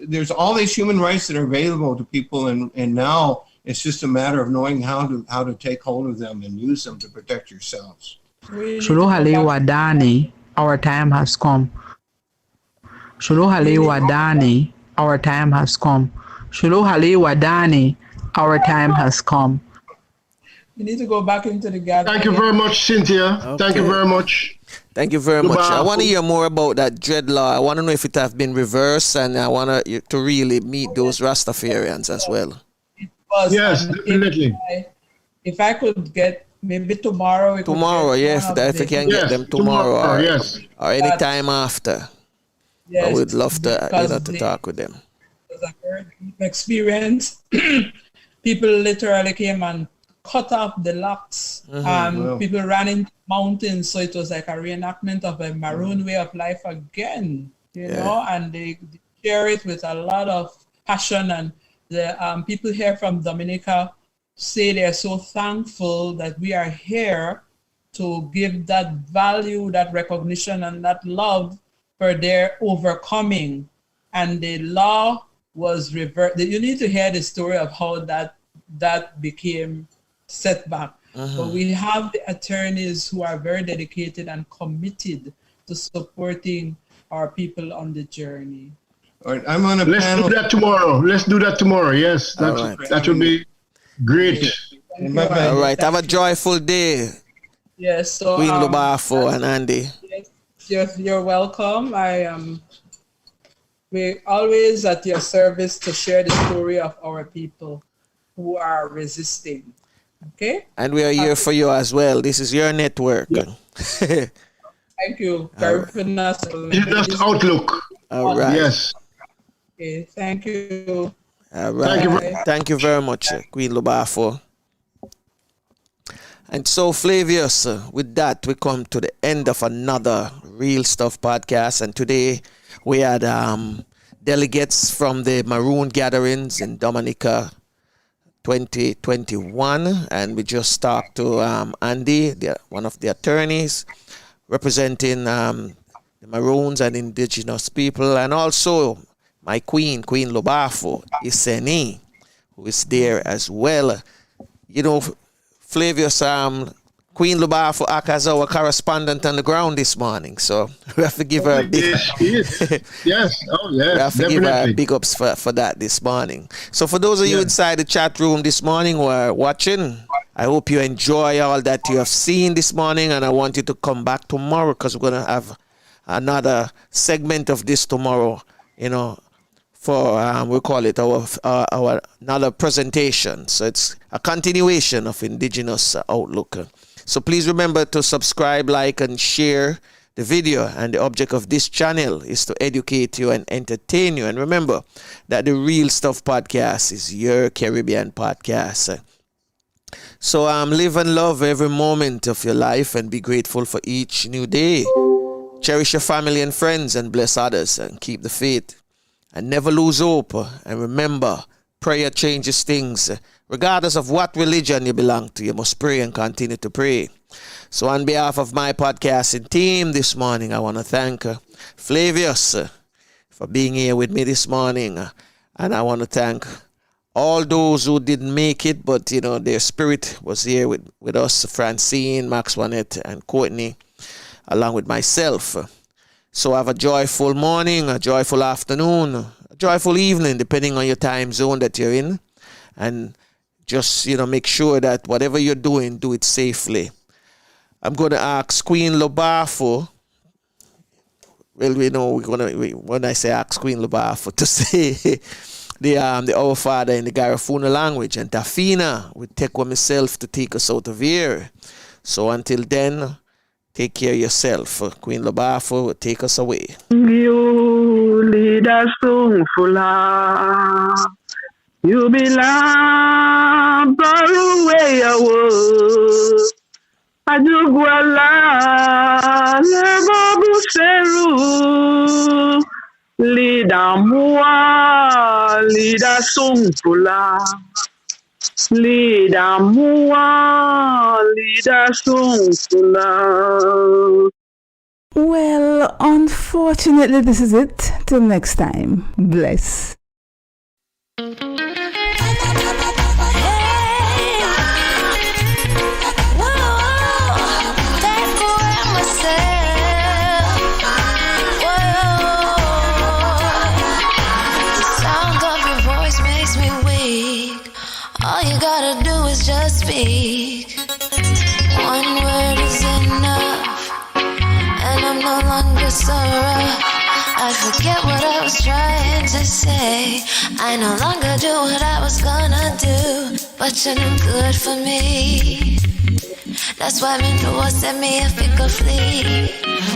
there's all these human rights that are available to people, and now it's just a matter of knowing how to take hold of them and use them to protect yourselves. Shuruhali Wadani, our time has come. Shuruhali Wadani, our time has come. Shuruhali Wadani, our time has come. You need to go back into the gathering. Thank you very much, Cynthia. Okay. Thank you very much. Thank you very much. I want to hear more about that dreadlock. I want to know if it have been reversed, and I want to really meet those Rastafarians as well. Yes, definitely. If I could get maybe tomorrow. Tomorrow, yes. If I can get them tomorrow, or any time after. Yes, I would love to, to talk with them. It was a very deep experience. People literally came and cut off the locks. People ran into mountains, so it was like a reenactment of a Maroon way of life again. You know, and they share it with a lot of passion. And the people here from Dominica say they're so thankful that we are here to give that value, that recognition, and that love for their overcoming. And the law was reversed. You need to hear the story of how that became set back. But we have the attorneys who are very dedicated and committed to supporting our people on the journey. All right, I'm on a Let's panel. do that tomorrow. Let's do that tomorrow. Yes, that would be great. All right, have a joyful day. Yes, so Queen Lubafo and Andy. Yes, you're welcome. We're always at your service to share the story of our people who are resisting. Okay? And we are here for you as well. This is your network. Thank you. That's Outlook. All right. Yes. Okay, thank you. All right. Thank you very much, Queen Lubafo. And so, Flavius, with that, we come to the end of another Real Stuff podcast. And today we had delegates from the Maroon gatherings in Dominica 2021. And we just talked to Andy, one of the attorneys representing the Maroons and Indigenous people. And also my queen, Queen Lobafo Iseni, who is there as well. You know, Flavius, Queen Lobafo act as our correspondent on the ground this morning, so we have to give her a big yes, oh yes, we have to definitely. give her big ups for that this morning. So for those of you inside the chat room this morning who are watching, I hope you enjoy all that you have seen this morning, and I want you to come back tomorrow because we're going to have another segment of this tomorrow, you know, for we call it our another presentation. So it's a continuation of Indigenous Outlook. So please remember to subscribe, like, and share the video. And the object of this channel is to educate you and entertain you. And remember that the Real Stuff Podcast is your Caribbean podcast. So live and love every moment of your life and be grateful for each new day. Cherish your family and friends and bless others and keep the faith. And never lose hope. And remember, prayer changes things. Regardless of what religion you belong to, you must pray and continue to pray. So on behalf of my podcasting team this morning, I want to thank Flavius for being here with me this morning. And I want to thank all those who didn't make it, but you know, their spirit was here with us, Francine, Max Juanette, and Courtney, along with myself. So have a joyful morning, a joyful afternoon, a joyful evening, depending on your time zone that you're in. And just, you know, make sure that whatever you're doing, do it safely. I'm going to ask Queen Lobafo. Well, we know when I say ask Queen Lobafo to say the Our Father in the Garifuna language, and Tafina will take with myself to take us out of here. So until then, take care of yourself. Queen Lobafo will take us away. You lead us to full. You belong far away away. Ajugwala lebobu seru. Lida mua, lida sungfula. Lida mua, lida sungfula. Well, unfortunately, this is it. Till next time. Bless. All you gotta do is just speak. One word is enough, and I'm no longer sorrow. I forget what I was trying to say. I no longer do what I was gonna do, but you're no good for me. That's why me know what set me if it could flee.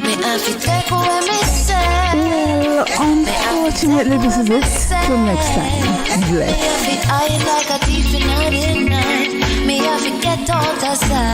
Me I feel take away me say. Well, unfortunately, this is it. Till next time. Bless. Me I feel like a thief in the night. Me I forget all the signs.